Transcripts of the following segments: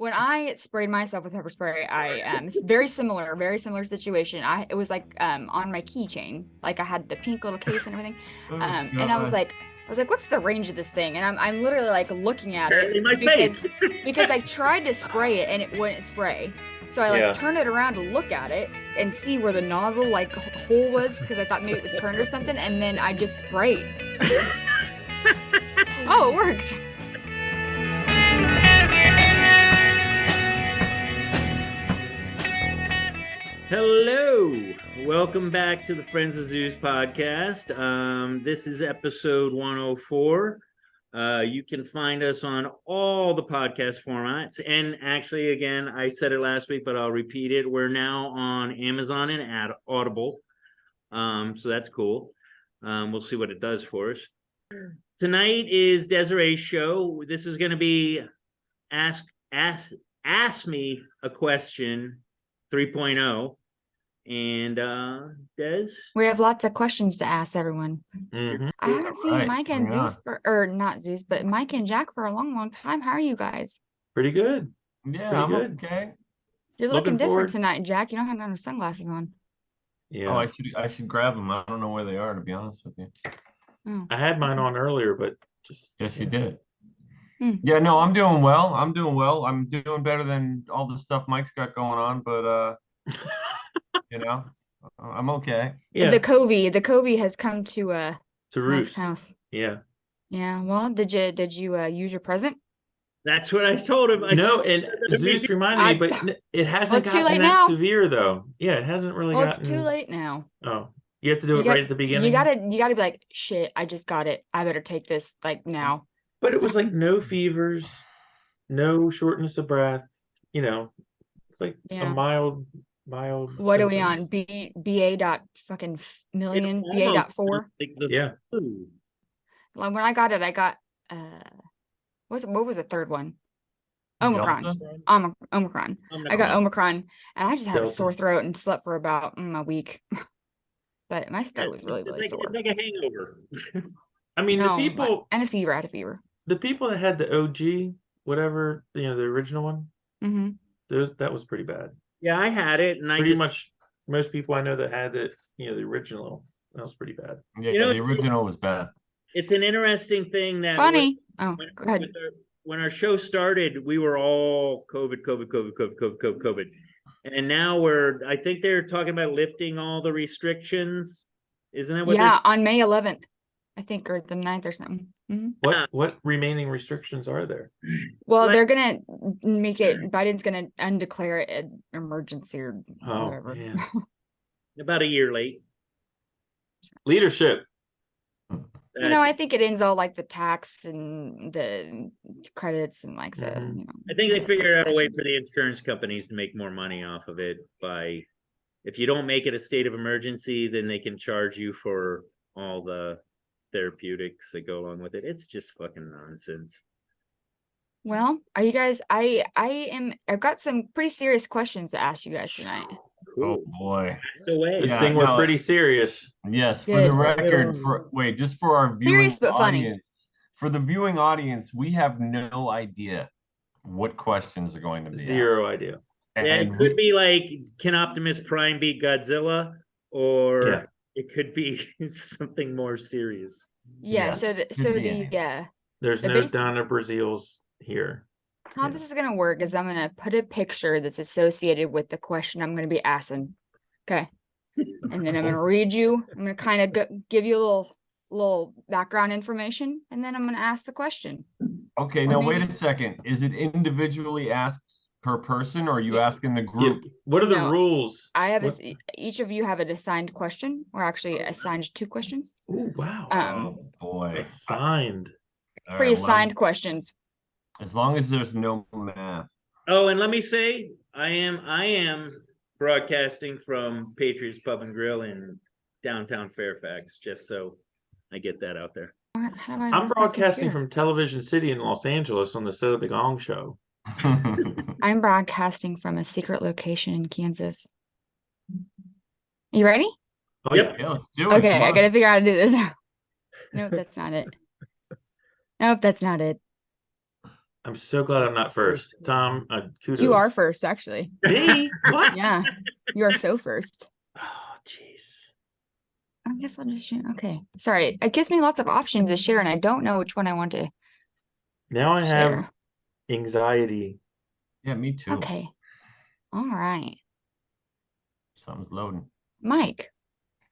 when I sprayed myself with pepper spray, it's very similar situation. It was like on my keychain, like I had the pink little case and everything. And I was like, what's the range of this thing? And I'm literally like looking at it in my face because I tried to spray it and it wouldn't spray. So I like turned it around to look at it and see where the nozzle like hole was because I thought maybe it was turned or something, and then I just sprayed. Oh, it works. Hello, welcome back to the Friends of Zeus podcast. This is episode 104. You can find us on all the podcast formats, and actually, again, I said it last week, but I'll repeat it. We're now on Amazon and Audible, so that's cool. We'll see what it does for us. Tonight is Desiree's show. This is going to be Ask Me a Question 3.0. And Des? We have lots of questions to ask everyone. Mm-hmm. I haven't seen Mike and Zeus not Zeus, but Mike and Jack for a long time. How are you guys? Pretty good. Yeah, Pretty I'm good. okay. You're looking different tonight, Jack. You don't have no sunglasses on. Yeah. Oh, I should grab them. I don't know where they are, to be honest with you. Oh, I had mine on earlier, but just yes, you did. Yeah, no, I'm doing well. I'm doing better than all the stuff Mike's got going on, but you know, I'm okay. Yeah. The Covey has come to Mike's Roost house. Yeah. Yeah. Well, did you use your present? That's what I told him. No, and Zeus reminded me, but it hasn't gotten that severe though. Yeah, it hasn't really gotten. It's too late now. Oh, you have to do it right at the beginning. You gotta be like, shit, I just got it. I better take this like now. But it was like no fevers, no shortness of breath. You know, it's like a mild. What are we on? BA dot fucking million, BA dot 4. Yeah. Like when I got it, I got what was the third one? Omicron. Omicron. I got Omicron, and I just had a sore throat and slept for about a week. But my throat was really sore. It's like a hangover. I mean, the people and a fever. I had a fever. The people that had the OG, whatever, the original one, that was pretty bad. Yeah, I had it, and pretty much most people I know that had it, the original, that was pretty bad. Yeah, the original was bad. It's an interesting thing that funny. Go ahead. When our show started, we were all COVID, and now I think they're talking about lifting all the restrictions. Isn't that what? Yeah, on May 11th, I think, or the 9th or something. Mm-hmm. What remaining restrictions are there? Well, they're gonna make it. Biden's gonna undeclare it an emergency or whatever. Yeah. About a year late. Leadership. I think it ends all like the tax and the credits and like the. I think they figured out a way for the insurance companies to make more money off of it by, if you don't make it a state of emergency, then they can charge you for all the therapeutics that go along with it. It's just fucking nonsense. Well, are you guys? I've got some pretty serious questions to ask you guys tonight. Cool. Oh boy. Good thing we're pretty serious. Yes, for the record, just for our viewing serious but audience, for the viewing audience, we have no idea what questions are going to be. Zero idea. And it could be like, can Optimus Prime beat Godzilla? Or it could be something more serious. Yeah, there's no Donna Brazils here. How this is gonna work is I'm gonna put a picture that's associated with the question I'm gonna be asking. Okay. And then I'm gonna read you. I'm gonna kind of give you a little background information, and then I'm gonna ask the question. Okay, now wait a second. Is it individually asked per person, or are you asking the group? What are the rules? I have each of you have an assigned question, or actually assigned 2 questions. Oh wow. Oh boy. Assigned. Pre-assigned questions. As long as there's no math. Oh, and let me say, I am broadcasting from Patriots Pub and Grill in downtown Fairfax, just so I get that out there. I'm broadcasting from Television City in Los Angeles on the set of the Gong Show. I'm broadcasting from a secret location in Kansas. You ready? Oh, yep. Yeah, let's do it. Okay, I gotta figure out how to do this. Nope, that's not it. I'm so glad I'm not first. Tom, kudos. You are first, actually. Me? What? Yeah, you are so first. Oh, jeez. I guess I'll just share. Okay, sorry. It gives me lots of options to share, and I don't know which one I want to Now I have share. anxiety. Yeah, me too. Okay, all right, Something's loading. Mike.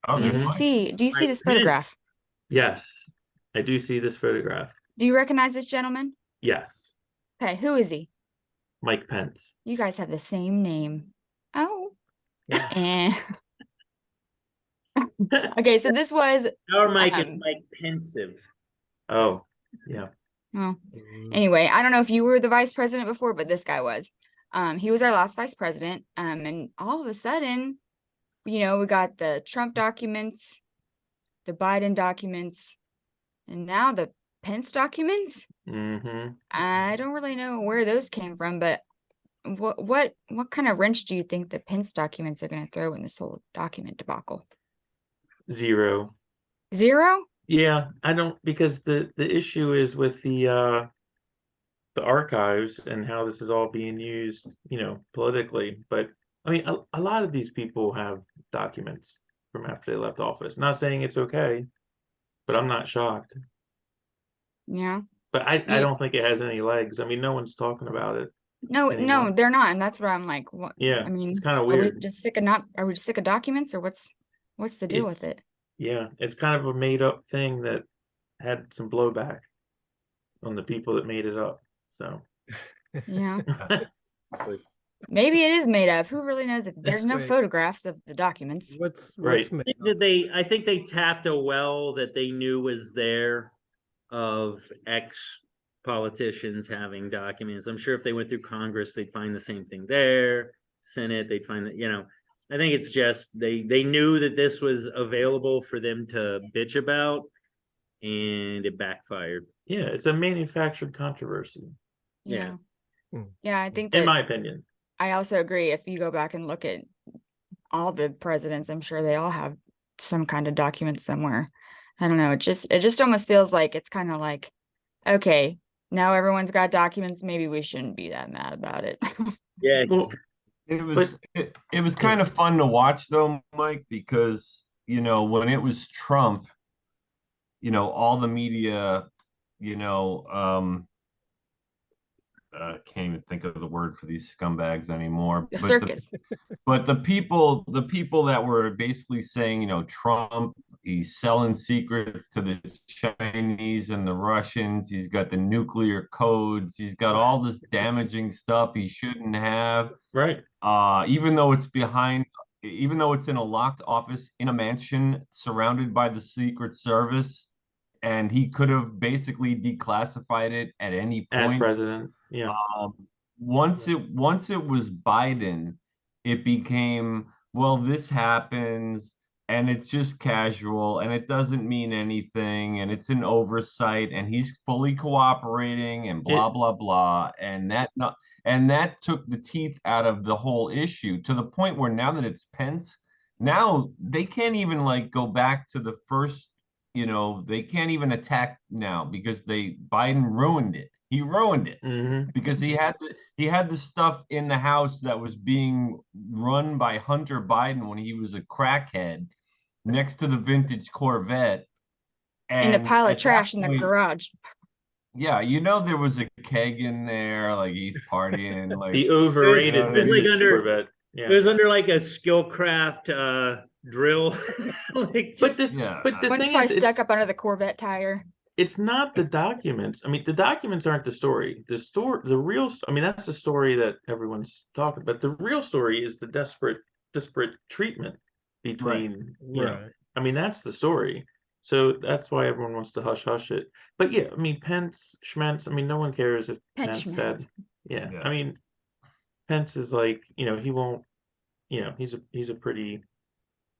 Oh, Do you there's Mike. see Mike this Pence. photograph? Yes, I do see this photograph. Do you recognize this gentleman? Yes, Okay, who is he? Mike Pence. You guys have the same name. Oh, Yeah. and okay, so this was Our Mike is Mike Pensive. Oh, yeah. well, anyway, I don't know if you were the vice president before, but this guy was. He was our last vice president. And all of a sudden, we got the Trump documents, the Biden documents, and now the Pence documents. Mm-hmm. I don't really know where those came from, but what kind of wrench do you think the Pence documents are going to throw in this whole document debacle? Zero. Zero? Yeah, I don't, because the issue is with the archives and how this is all being used, politically. But I mean, a lot of these people have documents from after they left office. Not saying it's okay, but I'm not shocked. Yeah. But I don't think it has any legs. I mean, no one's talking about it. No, anymore. they're not, and that's where I'm like, what? Yeah, I mean, it's kind of Are we weird. just sick of documents, or what's the deal with it? Yeah, it's kind of a made up thing that had some blowback on the people that made it up. So Yeah. Maybe it is made up. Who really knows if there's no Wait. photographs of the documents? What's Right. made I think they tapped a well that they knew was there of ex-politicians having documents. I'm sure if they went through Congress, they'd find the same thing there. Senate, they'd find that, I think it's just they knew that this was available for them to bitch about, and it backfired. yeah, it's a manufactured controversy, Yeah. Yeah, I think in that my opinion. I also agree. If you go back and look at all the presidents, I'm sure they all have some kind of document somewhere. I don't know. It just almost feels like it's kind of like, okay, now everyone's got documents. Maybe we shouldn't be that mad about it. Yes. Well, It was kind of fun to watch though, Mike, because when it was Trump, all the media, can't even think of the word for these scumbags anymore. The circus. But the people that were basically saying, Trump, he's selling secrets to the Chinese and the Russians. He's got the nuclear codes. He's got all this damaging stuff he shouldn't have. right. Even though it's in a locked office in a mansion surrounded by the Secret Service, and he could have basically declassified it at any point. As president, yeah. Once it was Biden, it became, well, this happens and it's just casual and it doesn't mean anything and it's an oversight and he's fully cooperating and blah blah blah, and that took the teeth out of the whole issue, to the point where now that it's Pence, now they can't even go back to the first. They can't even attack now because Biden ruined it. He ruined it because he had the stuff in the house that was being run by Hunter Biden when he was a crackhead next to the vintage Corvette. And the pile of trash in the garage. Yeah, there was a keg in there, he's partying. The overrated it was like under Corvette. Yeah. It was under a Skillcraft drill. But the One's thing probably is, stuck up under the Corvette tire. It's not the documents. I mean, the documents aren't the story. The real. I mean, that's the story that everyone's talking about. The real story is the disparate treatment between. Right. I mean, that's the story. So that's why everyone wants to hush it. But yeah, I mean, Pence, Schmentz. I mean, no one cares if Pence had. Yeah, I mean, Pence is he won't. He's a pretty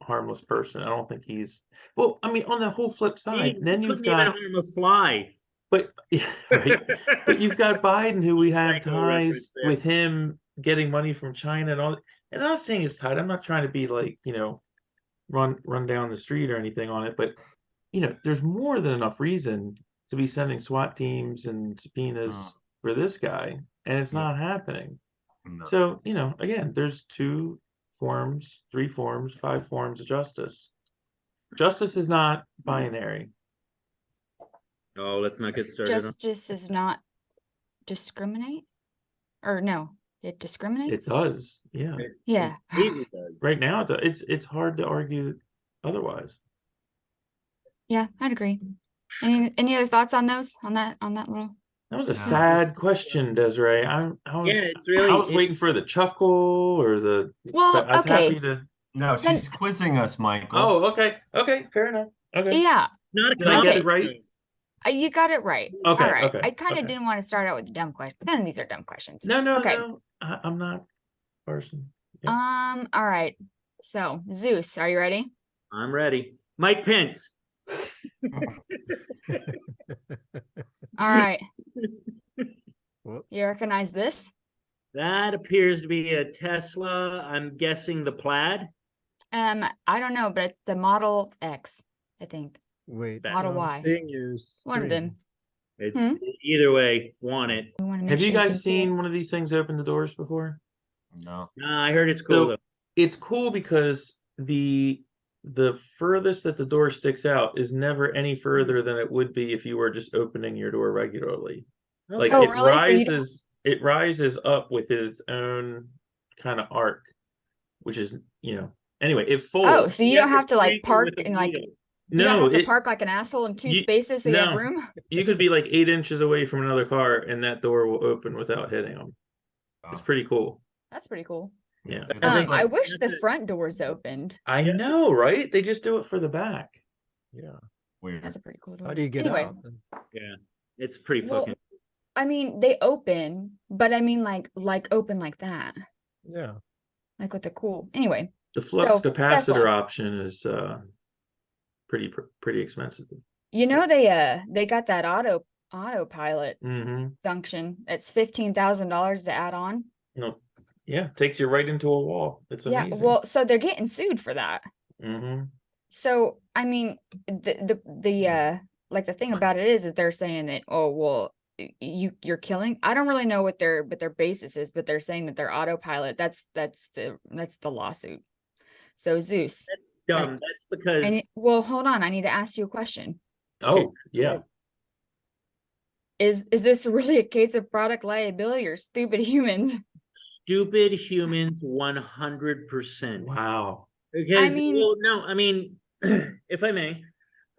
harmless person. I don't think he's. Well, I mean, on the whole flip side, then you've got harm a fly. But right. But you've got Biden, who we have ties with him getting money from China and all. And I'm not saying it's tied. I'm not trying to be run down the street or anything on it. But there's more than enough reason to be sending SWAT teams and subpoenas for this guy, and it's not happening. No. So, again, there's 2 forms, 3 forms, 5 forms of justice. Justice is not binary. Oh, let's not get started. Justice is not discriminate, or no, it discriminates. It does, yeah. Yeah. It does. Right now, it's hard to argue otherwise. Yeah, I'd agree. Any other thoughts on those? On that little? That was a sad question, Desiree. It's really. I was waiting for the chuckle or the. Well, but I was okay. happy to. No, she's quizzing us, Michael. Oh, okay, fair enough. Okay. Yeah. Not a Did I get it right? You got it right. Okay. All right. Okay. I kind of okay. didn't want to start out with a dumb question, but none of these are dumb questions. No. Okay. I'm not person. Yeah. All right. So Zeus, are you ready? I'm ready. Mike Pence. All right. What? You recognize this? That appears to be a Tesla. I'm guessing the Plaid. I don't know, but it's the Model X, I think. Wait, Model Y. seeing your One of them. It's either way, want it. We want to make Have you sure can guys see it. seen one of these things open the doors before? No. Nah, I heard it's cool So though. it's cool because the furthest that the door sticks out is never any further than it would be if you were just opening your door regularly. Like Oh, it really? So it rises up with its own kind of arc, which is, anyway, it folds. Oh, so you don't have to like crank it park with a and like wheel. you don't No, have to park like an asshole in 2 spaces so you have no. room? You could be like 8 inches away from another car and that door will open without hitting them. It's pretty cool. That's pretty cool. Yeah. I wish the front doors opened. I know, right? They just do it for the back. Yeah. Weird. That's a pretty cool door. How do you get Anyway, out? Then? Yeah, it's pretty Well, fucking. I mean, they open, but I mean like open like that. Yeah. Like with the cool. Anyway. The flux So, capacitor Tesla. option is pretty expensive. They got that autopilot Mm-hmm. function. It's $15,000 to add on. Yeah, takes you right into a wall. It's amazing. Yeah, well, so they're getting sued for that. Mm-hmm. So I mean, the like the thing about it is that they're saying that, oh well, you're killing. I don't really know what their basis is, but they're saying that their autopilot. That's the lawsuit. So Zeus. That's dumb. That's because. Well, hold on. I need to ask you a question. Oh, yeah. Is this really a case of product liability or stupid humans? Stupid humans, 100%. Wow. Because, I mean, if I may,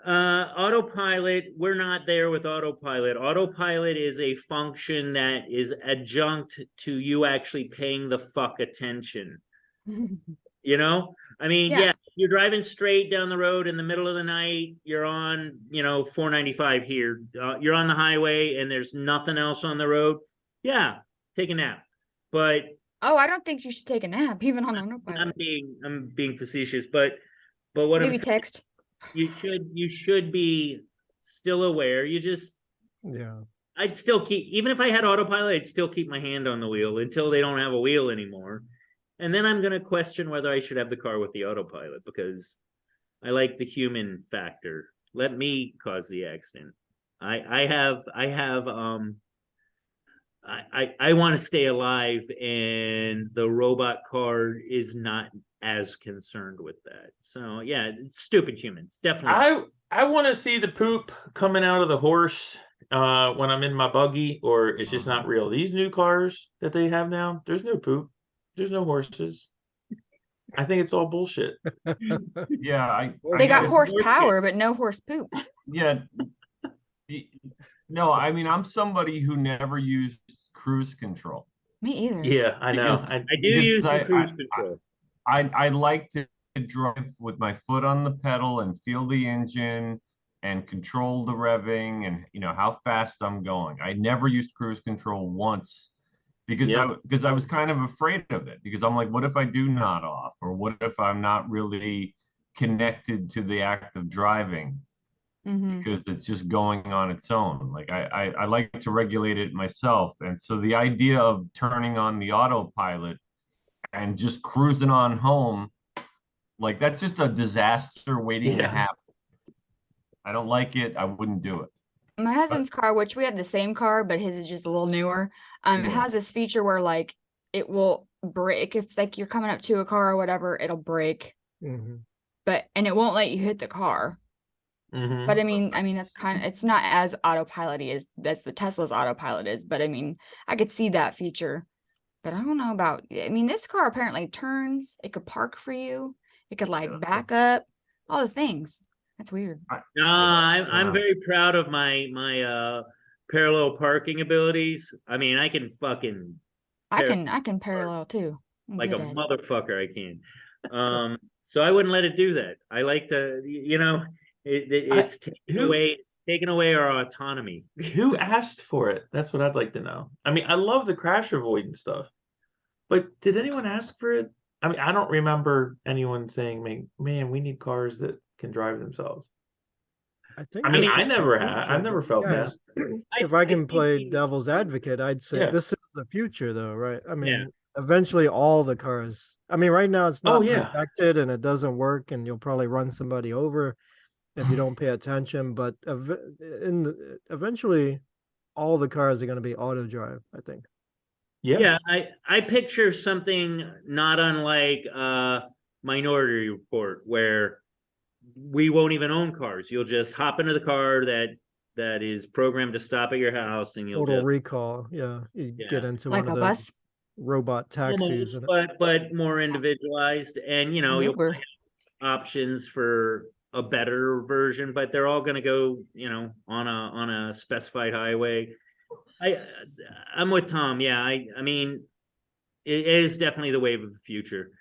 autopilot, we're not there with autopilot. Autopilot is a function that is adjunct to you actually paying the fuck attention. Yeah, you're driving straight down the road in the middle of the night. You're on, 495 here. You're on the highway and there's nothing else on the road. Yeah, take a nap. But oh, I don't think you should take a nap even on autopilot. I'm being facetious, but what Maybe I'm saying, text. you should be still aware. Yeah. I'd still keep, even if I had autopilot, I'd still keep my hand on the wheel until they don't have a wheel anymore. And then I'm going to question whether I should have the car with the autopilot because I like the human factor. Let me cause the accident. I want to stay alive, and the robot car is not as concerned with that. So yeah, it's stupid humans, definitely. I want to see the poop coming out of the horse when I'm in my buggy, or it's just not real. These new cars that they have now, there's no poop. There's no horses. I think it's all bullshit. Yeah, They got horsepower, but no horse poop. Yeah. No, I mean, I'm somebody who never used cruise control. Me either. Yeah, I know. Because I do use some cruise control. I like to drive with my foot on the pedal and feel the engine and control the revving and how fast I'm going. I never used cruise control once because I was kind of afraid of it, because I'm like, what if I do nod off, or what if I'm not really connected to the act of driving? Because it's just going on its own. Like I like to regulate it myself. And so the idea of turning on the autopilot and just cruising on home, like that's just a disaster waiting to happen. I don't like it. I wouldn't do it. My husband's car, which we have the same car, but his is just a little newer. It has this feature where like it will break if like you're coming up to a car or whatever, it'll break. And it won't let you hit the car. But I mean that's it's not as autopilot-y as the Tesla's autopilot is, but I mean I could see that feature. But I don't know about, I mean, this car apparently turns, it could park for you, it could like back up, all the things. That's weird. No, I'm very proud of my parallel parking abilities. I mean, I can fucking I can parallel too. I'm like a good at it. motherfucker. I can. So I wouldn't let it do that. I like to, it's taking away our autonomy. Who asked for it? That's what I'd like to know. I mean, I love the crash avoidance stuff, but did anyone ask for it? I mean, I don't remember anyone saying, "Man, we need cars that can drive themselves." I mean, I never had. I've never felt that. If I can play devil's advocate, I'd say this is the future, though, right? I mean, eventually all the cars. I mean, right now it's not protected and it doesn't work, and you'll probably run somebody over if you don't pay attention. But eventually, all the cars are going to be auto drive, I think. Yeah, I picture something not unlike Minority Report, where we won't even own cars. You'll just hop into the car that is programmed to stop at your house, and you'll Total just recall. You get into like one of a the bus, robot taxis, but more individualized, and you'll have options for a better version, but they're all going to go on a specified highway. I'm with Tom. Yeah, I mean, it is definitely the wave of the future.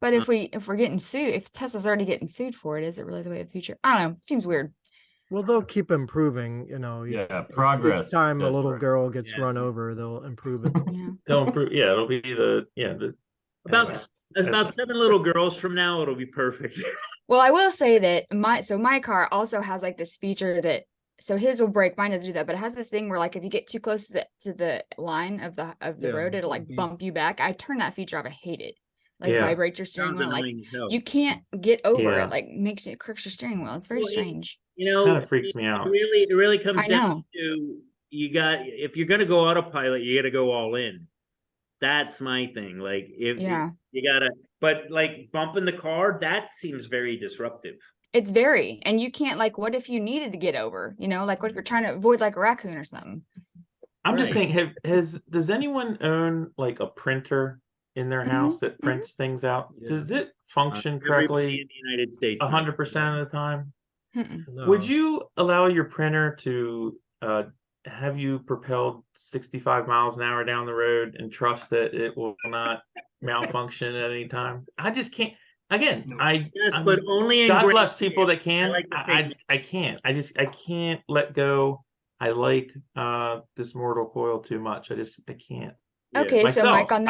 But if we're getting sued, if Tesla's already getting sued for it, is it really the way of the future? I don't know. Seems weird. Well, they'll keep improving. Progress. Each time a little girl gets run over, they'll improve it. They'll improve. Yeah, it'll be about 7 little girls from now, it'll be perfect. Well, I will say that my car also has like this feature that, so his will break, mine doesn't do that, but it has this thing where like if you get too close to the line of the road, it'll like bump you back. I turn that feature off. I hate it. Like vibrates your steering wheel. Like you can't get over it. Like it crooks your steering wheel. It's very strange. Kind of freaks me out. It really comes down to if you're gonna go autopilot, you gotta go all in. That's my thing. Like if you gotta, but like bumping the car, that seems very disruptive. It's very, and you can't, like, what if you needed to get over, like what if you're trying to avoid like a raccoon or something? I'm just saying, does anyone own like a printer in their house that prints things out? Does it function correctly in the United States 100% of the time? No. Would you allow your printer to have you propelled 65 miles an hour down the road and trust that it will not malfunction at any time? I just can't. Again, but only in God bless people that can. I can't. I can't let go. I like this mortal coil too much. I can't. Okay, so Mike, on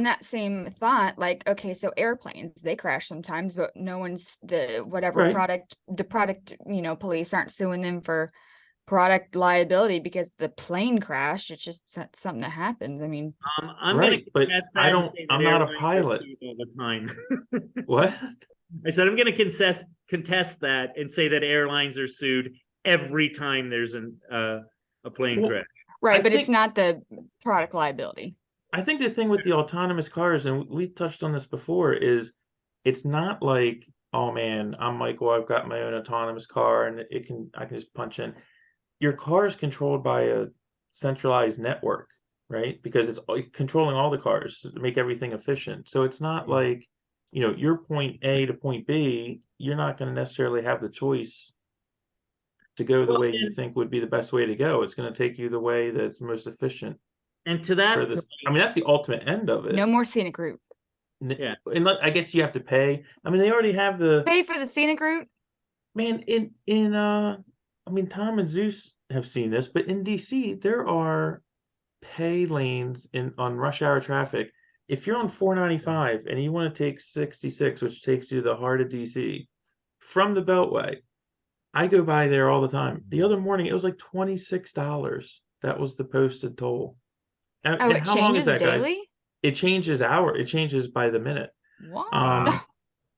that same thought, like, okay, so airplanes, they crash sometimes, but no one's the product, police aren't suing them for product liability because the plane crashed. It's just something that happens. I mean, I'm not a pilot all the time. What? I said I'm going to contest that and say that airlines are sued every time there's a plane crash. Right, but it's not the product liability. I think the thing with the autonomous cars, and we touched on this before, is it's not like, oh man, I'm Michael, I've got my own autonomous car and I can just punch in. Your car is controlled by a centralized network, right? Because it's controlling all the cars to make everything efficient. So it's not like, your point A to point B, you're not going to necessarily have the choice to go the way you think would be the best way to go. It's going to take you the way that's most efficient. And to that, I mean, that's the ultimate end of it. No more scenic route. Yeah, and I guess you have to pay. I mean, they already have pay for the scenic route. Man, I mean, Tom and Zeus have seen this, but in DC, there are pay lanes on rush hour traffic. If you're on 495 and you want to take 66, which takes you to the heart of DC, from the Beltway, I go by there all the time. The other morning, it was like $26. That was the posted toll. And it changes daily? Guys? It changes by the minute. Wow.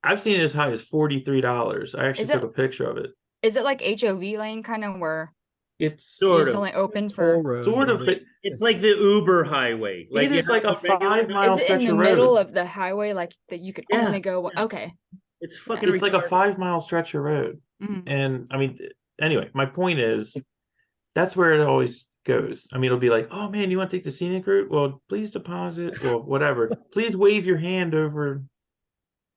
I've seen it as high as $43. I actually took a picture of it. Is it like HOV lane kind of where? It's sort It's of only open Toll for. road, Sort of, but it's like the Uber highway. Like it is like a 5-mile Is it in stretch the of middle road. of the highway, like that you could Yeah. only go? Okay. It's fucking. It's like a retarded. 5-mile stretch of road. Mhm. And I mean, anyway, my point is that's where it always goes. I mean, it'll be like, oh man, you want to take the scenic route? Well, please deposit or whatever. Please wave your hand over.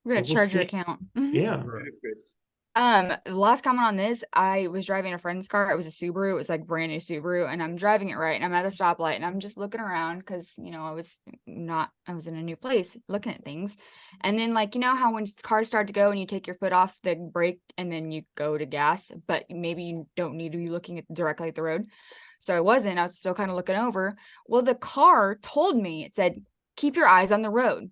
We're gonna We'll charge your scan- account. Yeah. Ludicrous. The last comment on this, I was driving a friend's car. It was a Subaru. It was like brand new Subaru, and I'm driving it right, and I'm at a stoplight, and I'm just looking around because I was in a new place looking at things, and then like how when cars start to go and you take your foot off the brake and then you go to gas, but maybe you don't need to be looking directly at the road. So I wasn't. I was still kind of looking over. Well, the car told me, it said, "Keep your eyes on the road."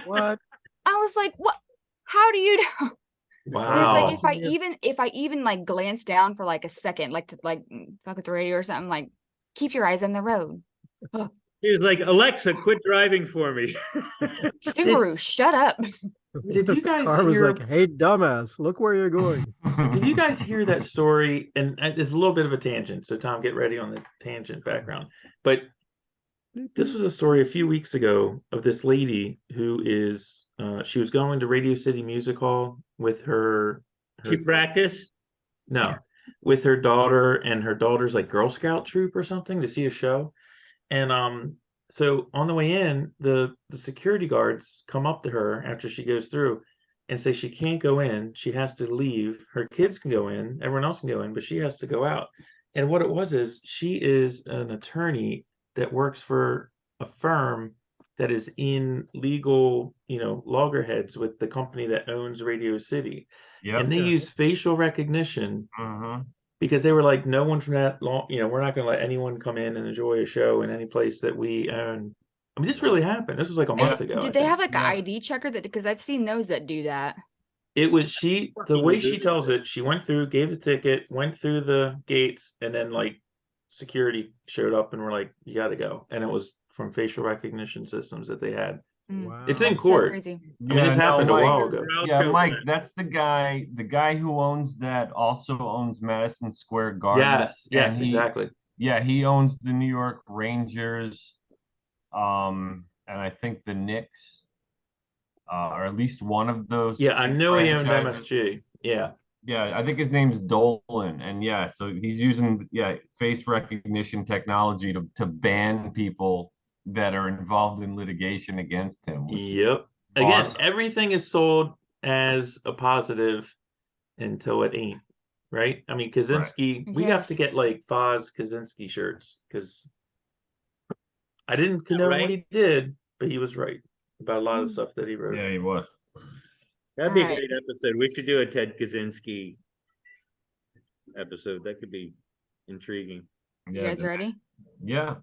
What? I was like, "What? How do you know?" Wow. It's like if I even like glance down for like a second, like to like fuck with the radio or something, like keep your eyes on the road. Oh. He was like, Alexa, quit driving for me. Subaru, shut up. Did you guys car was hear? like, hey, dumbass, look where you're going. Did you guys hear that story? And it's a little bit of a tangent, so Tom, get ready on the tangent background. But this was a story a few weeks ago of this lady who is she was going to Radio City Music Hall with her She practice? No, with her daughter and her daughter's like Girl Scout troop or something to see a show. And so on the way in, the security guards come up to her after she goes through and say she can't go in. She has to leave. Her kids can go in, everyone else can go in, but she has to go out. And what it was is she is an attorney that works for a firm that is in legal, loggerheads with the company that owns Radio City. Yep. And they use facial recognition because they were like, no one from that long, we're not going to let anyone come in and enjoy a show in any place that we own. I mean, this really happened. This was like a month ago. Did they have like an ID checker because I've seen those that do that? It was the way she tells it, she went through, gave the ticket, went through the gates, and then like security showed up and were like, you got to go. And it was from facial recognition systems that they had. Wow. It's in That's court. so crazy. I mean, this happened a while ago. Yeah, Mike, that's the guy who owns that also owns Madison Square Garden. Yes, exactly. Yeah, he owns the New York Rangers, and I think the Knicks, or at least one of those. Yeah, I know he owned MSG. Yeah. Yeah, I think his name's Dolan, and yeah, so he's using face recognition technology to ban people that are involved in litigation against him. Yep. Again, everything is sold as a positive until it ain't, right? I mean, Kaczynski, we have to get like FoZ Kaczynski shirts because I didn't know what he did, but he was right about a lot of stuff that he wrote. Yeah, he was. That'd be a great episode. We should do a Ted Kaczynski episode. That could be intriguing. You guys ready? Yeah.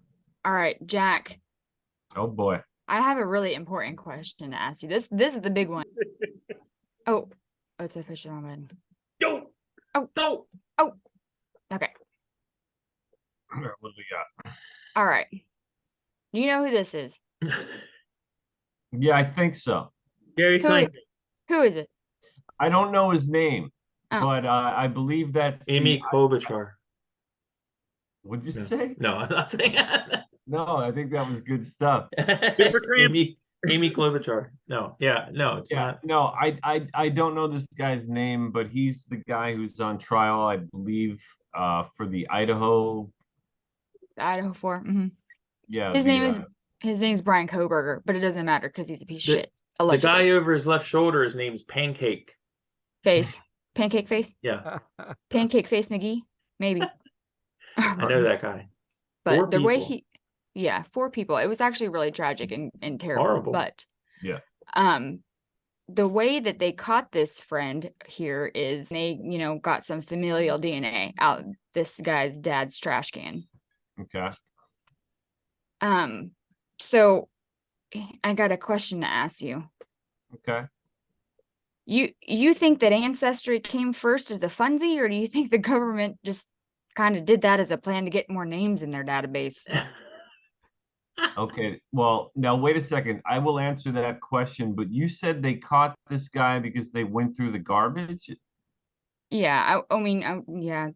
All right, Jack. Oh boy. I have a really important question to ask you. This is the big one. Oh, it's a fish on my bed. Oh. Okay. What do we got? All right. You know who this is? Yeah, I think so. Jerry Seinfeld. Who is it? I don't know his name, but I believe that's Amy Klobuchar. What'd you say? No, nothing. No, I think that was good stuff. Amy Klobuchar. No, it's not. No, I don't know this guy's name, but he's the guy who's on trial, I believe, for the Idaho. The Idaho 4. Mm-hmm. Yeah. His name's Brian Koberger, but it doesn't matter because he's a piece of shit. Allegedly. The guy over his left shoulder, his name's Pancake Face. Pancake Face? Yeah. Pancake Face McGee? Maybe. I know that guy. But the way 4 people. It was actually really tragic and terrible. Horrible. But yeah. The way that they caught this friend here is they, got some familial DNA out this guy's dad's trash can. Okay. So I got a question to ask you. Okay. You think that Ancestry came first as a funzie, or do you think the government just kind of did that as a plan to get more names in their database? Okay, well, now wait a second. I will answer that question, but you said they caught this guy because they went through the garbage? Yeah, I mean, yeah.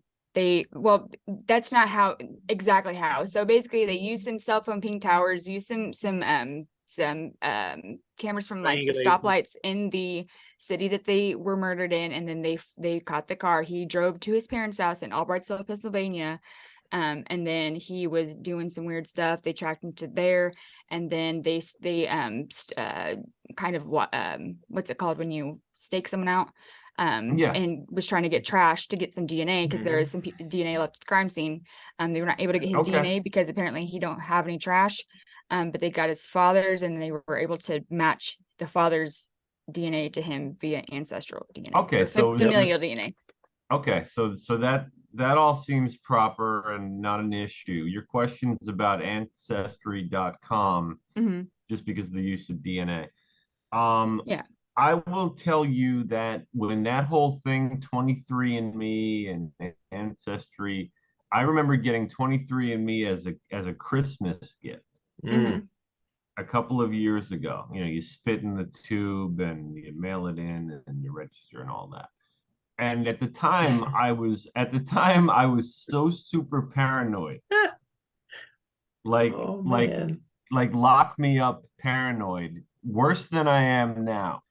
well, that's not exactly how. So basically they used some cell phone ping towers, used some cameras from like the stoplights in the city that they were murdered in, and then they caught the car. He drove to his parents' house in Albrightsville, Pennsylvania. And then he was doing some weird stuff. They tracked him to there, and then they kind of what's it called when you stake someone out? And was trying to get trash to get some DNA, because there is some DNA left at the crime scene. They were not able to get his DNA because apparently he don't have any trash. But they got his father's, and they were able to match the father's DNA to him via ancestral DNA. Okay, so familial DNA. Okay, so that all seems proper and not an issue. Your question's about ancestry.com, just because of the use of DNA. Yeah. I will tell you that when that whole thing, 23andMe and Ancestry, I remember getting 23andMe as a Christmas gift a couple of years ago. You know, you spit in the tube and you mail it in and you register and all that. And at the time I was so super paranoid. like lock me up paranoid, worse than I am now,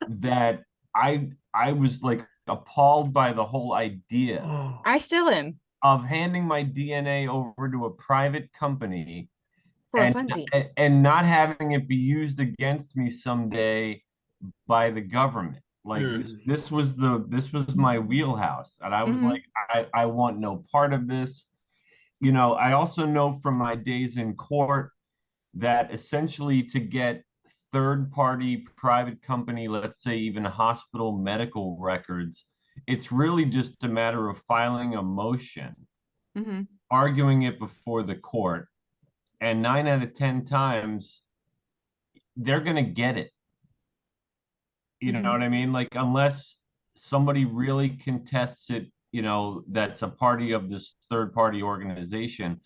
that I was like appalled by the whole idea. I still am. Of handing my DNA over to a private company for a funzie, and not having it be used against me someday by the government. Like this was my wheelhouse, and I was like, I want no part of this. You know, I also know from my days in court that essentially to get third-party private company, let's say even hospital medical records, it's really just a matter of filing a motion, arguing it before the court, and 9 out of 10 times they're going to get it. You know what I mean? Like, unless somebody really contests it, you know, that's a party of this third-party organization.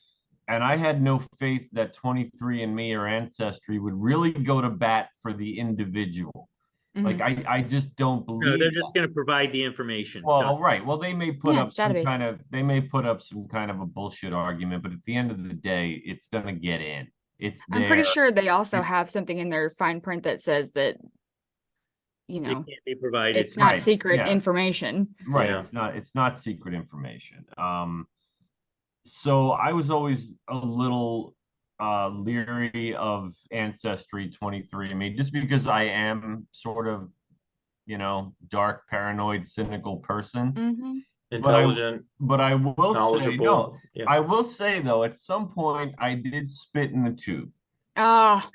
And I had no faith that 23andMe or Ancestry would really go to bat for the individual. Like, I just don't believe. No, they're just going to provide the information. Well, right. Well, they may put up some kind of a bullshit argument, but at the end of the day, it's going to get in. I'm pretty sure they also have something in their fine print that says that, you know, it can't be provided. It's not secret information. Right. Yeah. It's not secret information. So I was always a little leery of Ancestry 23andMe, just because I am sort of, you know, dark, paranoid, cynical person. Intelligent. But I will say, no, I will say though, at some point I did spit in the tube. Oh,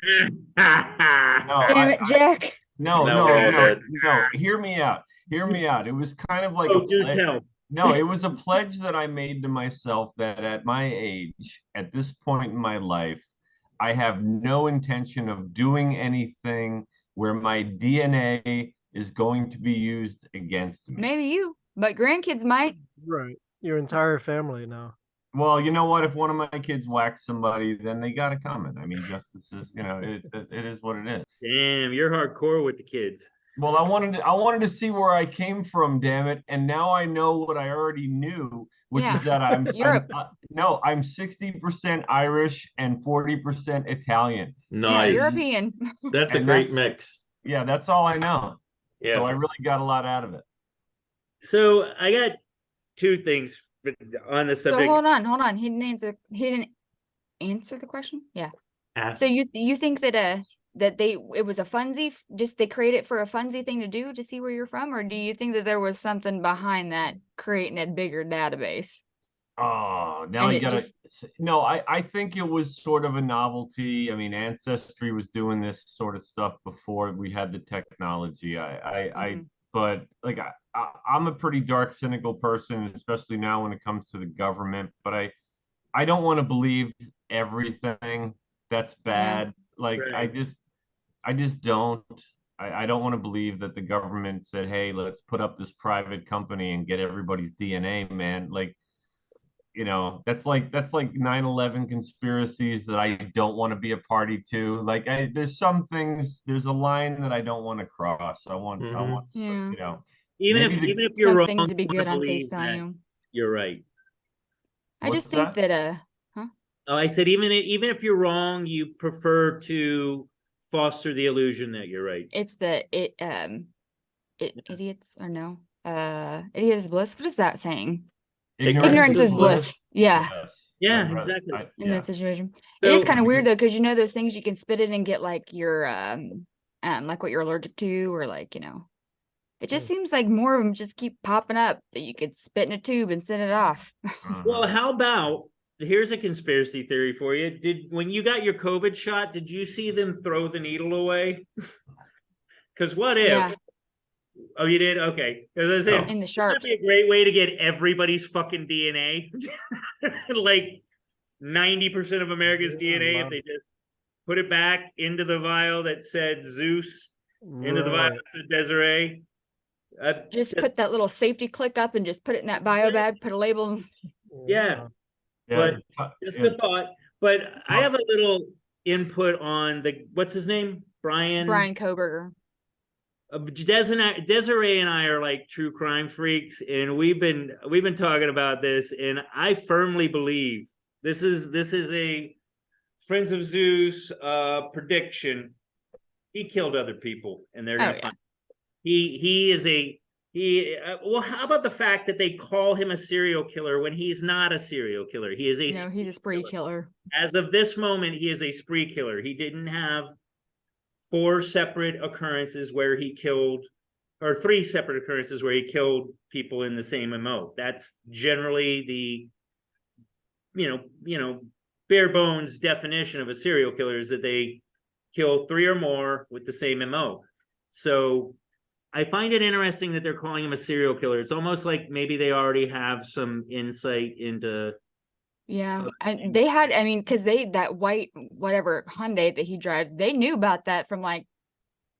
damn it, Jack. No. Hear me out. It was kind of like No, it was a pledge that I made to myself that at my age, at this point in my life, I have no intention of doing anything where my DNA is going to be used against me. Maybe you, but grandkids might. Right. Your entire family now. Well, you know what? If one of my kids whacks somebody, then they got to comment. I mean, justice is, you know, it is what it is. Damn, you're hardcore with the kids. Well, I wanted to see where I came from, damn it, and now I know what I already knew, which is that I'm 60% Irish and 40% Italian. Nice, European. That's a great mix. Yeah, that's all I know. Yeah, so I really got a lot out of it. So I got two things on the subject. So hold on. He didn't answer the question. Yeah. So you think that it was a funzie, just they create it for a funzie thing to do to see where you're from, or do you think that there was something behind that creating a bigger database? Oh, now you gotta. No, I think it was sort of a novelty. I mean, Ancestry was doing this sort of stuff before we had the technology. But like I'm a pretty dark, cynical person, especially now when it comes to the government. But I don't want to believe everything that's bad. Like I just don't. I don't want to believe that the government said, "Hey, let's put up this private company and get everybody's DNA, man." Like, you know, that's like 9/11 conspiracies that I don't want to be a party to. Like, there's some things, there's a line that I don't want to cross. I want, you know, even if you're wrong, things to be good on face value. you're right. I just think that Oh, I said even if you're wrong, you prefer to foster the illusion that you're right. It's idiots or no. Idiot is bliss. What is that saying? Ignorance is bliss. Yeah. Yes. Yeah, exactly. In that situation. So, it is kind of weird though, because you know those things you can spit it and get like your like what you're allergic to, or like, you know. It just seems like more of them just keep popping up that you could spit in a tube and send it off. Well, how about, here's a conspiracy theory for you. When you got your COVID shot, did you see them throw the needle away? Because what if? Yeah. Oh, you did? Okay. Because I said, in the sharps. That'd be a great way to get everybody's fucking DNA. Like 90% of America's DNA, if they just put it back into the vial that said Zeus, into the vial that said Desiree. Just put that little safety click up and just put it in that bio bag, put a label. Yeah. But just a thought. But I have a little input on what's his name? Brian Koberger. Desiree and I are like true crime freaks, and we've been talking about this, and I firmly believe this is a Friends of Zeus prediction. He killed other people, and they're gonna find well, how about the fact that they call him a serial killer when he's not a serial killer? He's a spree killer. As of this moment, he is a spree killer. He didn't have 4 separate occurrences where he killed, or 3 separate occurrences where he killed people in the same MO. That's generally the, bare bones definition of a serial killer, is that they kill 3 or more with the same MO. So I find it interesting that they're calling him a serial killer. It's almost like maybe they already have some insight into. Yeah, and they had, I mean, because that white whatever Hyundai that he drives, they knew about that from like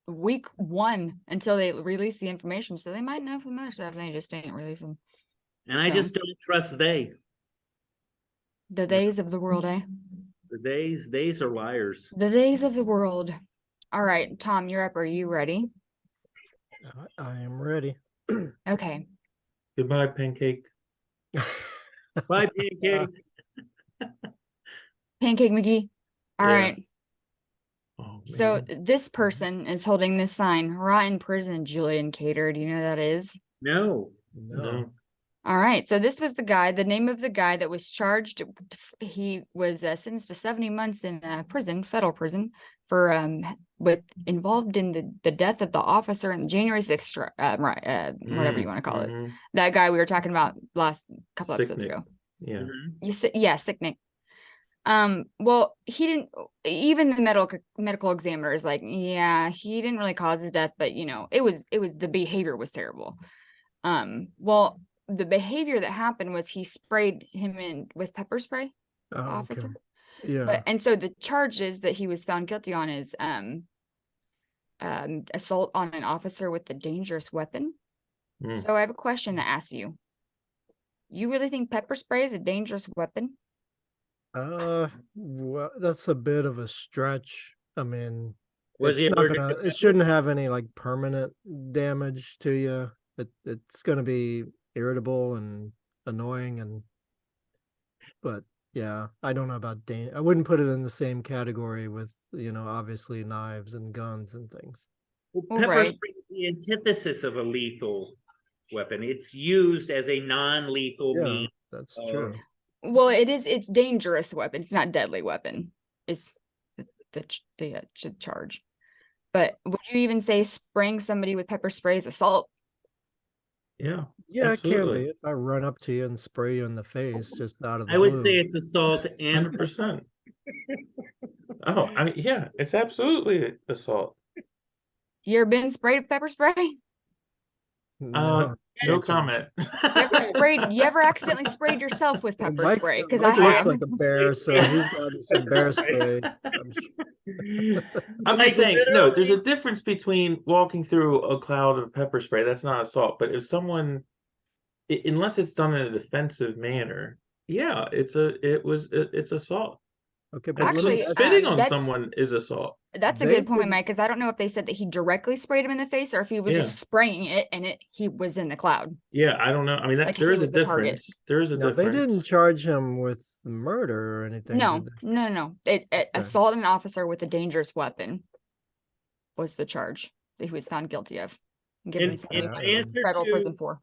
week 1 until they released the information. So they might know from other stuff, and they just didn't release them. And I just don't trust they. The days of the world, eh? The days are liars. The days of the world. All right, Tom, you're up. Are you ready? I am ready. Okay. Goodbye, Pancake. Bye, Pancake. Pancake McGee. All right. Oh, so this person is holding this sign, "Rot in prison, Julian Cater." Do you know who that is? No. All right. So this was the name of the guy that was charged. He was sentenced to 70 months in prison, federal prison, for involved in the death of the officer in January 6th, whatever you want to call it. That guy we were talking about last couple episodes ago. Yeah. Sicknick. Well, he didn't. Even the medical examiner is like, yeah, he didn't really cause his death, but it was the behavior was terrible. Well, the behavior that happened was he sprayed him in with pepper spray. The officer. Okay. Yeah. And so the charges that he was found guilty on is assault on an officer with a dangerous weapon. So I have a question to ask you. You really think pepper spray is a dangerous weapon? Well, that's a bit of a stretch. I mean, it shouldn't have any like permanent damage to you. It's going to be irritable and annoying, but yeah, I don't know about I wouldn't put it in the same category with, obviously knives and guns and things. Well, pepper spray is the antithesis of a lethal weapon. It's used as a non-lethal means. That's true. Well, it's dangerous weapon. It's not deadly weapon. Is the charge. But would you even say spraying somebody with pepper spray is assault? Yeah, it can be. If I run up to you and spray you in the face just out of the blue. I would say it's assault and 100%. Oh, I mean, yeah, it's absolutely assault. You ever been sprayed with pepper spray? No comment. You ever accidentally sprayed yourself with pepper spray? Because I looks like a bear, so he's got some bear spray. I'm just saying, no, there's a difference between walking through a cloud of pepper spray. That's not assault. But if someone, unless it's done in a defensive manner, yeah, it's assault. Okay, but actually, spitting on someone is assault. That's a good point, Mike, because I don't know if they said that he directly sprayed him in the face or if he was just spraying it and he was in the cloud. Yeah, I don't know. I mean, that there is a difference. There is a difference. They didn't charge him with murder or anything. No. Assault an officer with a dangerous weapon was the charge that he was found guilty of. Given federal prison for.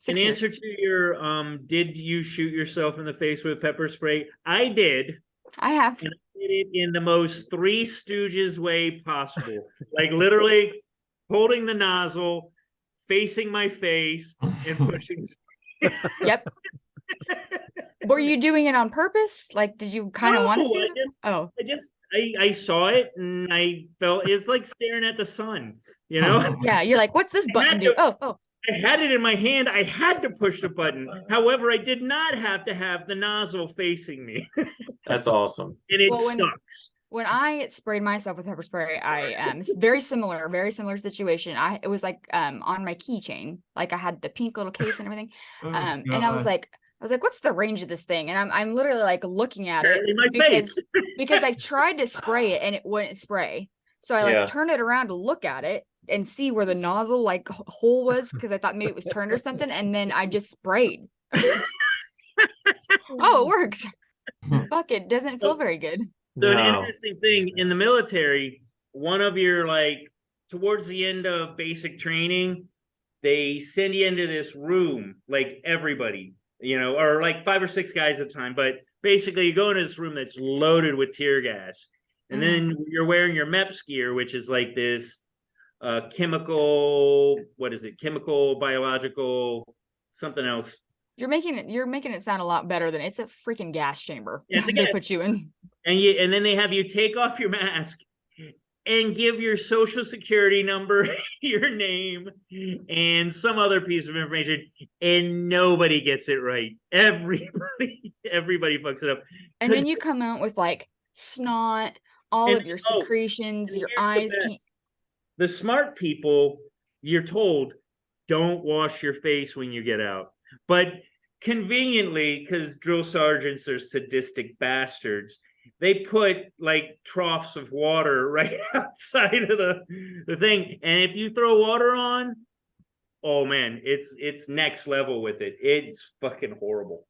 In answer to your, did you shoot yourself in the face with pepper spray? I did. I have. And I did it in the most Three Stooges way possible. Like literally holding the nozzle, facing my face, and pushing. Yep. Were you doing it on purpose? Like, did you kind of want to see it? I saw it and I felt it's like staring at the sun, you know? Yeah, you're like, what's this button do? I had it in my hand. I had to push the button. However, I did not have to have the nozzle facing me. That's awesome. And it sucks. When I sprayed myself with pepper spray, it's very similar situation. It was like on my keychain. Like I had the pink little case and everything. And I was like, what's the range of this thing? And I'm literally like looking at it because I tried to spray it and it wouldn't spray. So I turned it around to look at it and see where the nozzle like hole was because I thought maybe it was turned or something. And then I just sprayed. It works. Fuck, it doesn't feel very good. So an interesting thing in the military, one of your towards the end of basic training, they send you into this room, like everybody, or like 5 or 6 guys at a time. But basically you go into this room that's loaded with tear gas. And then you're wearing your MEPS gear, which is like this chemical, biological, something else. You're making it sound a lot better than it's a freaking gas chamber. It's a gas. They put you in. And then they have you take off your mask and give your social security number, your name, and some other piece of information, and nobody gets it right. Everybody fucks it up. And then you come out with like snot, all of your secretions, your eyes. The smart people, you're told, don't wash your face when you get out. But conveniently, because drill sergeants are sadistic bastards, they put like troughs of water right outside of the thing. And if you throw water on, oh man, it's next level with it. It's fucking horrible.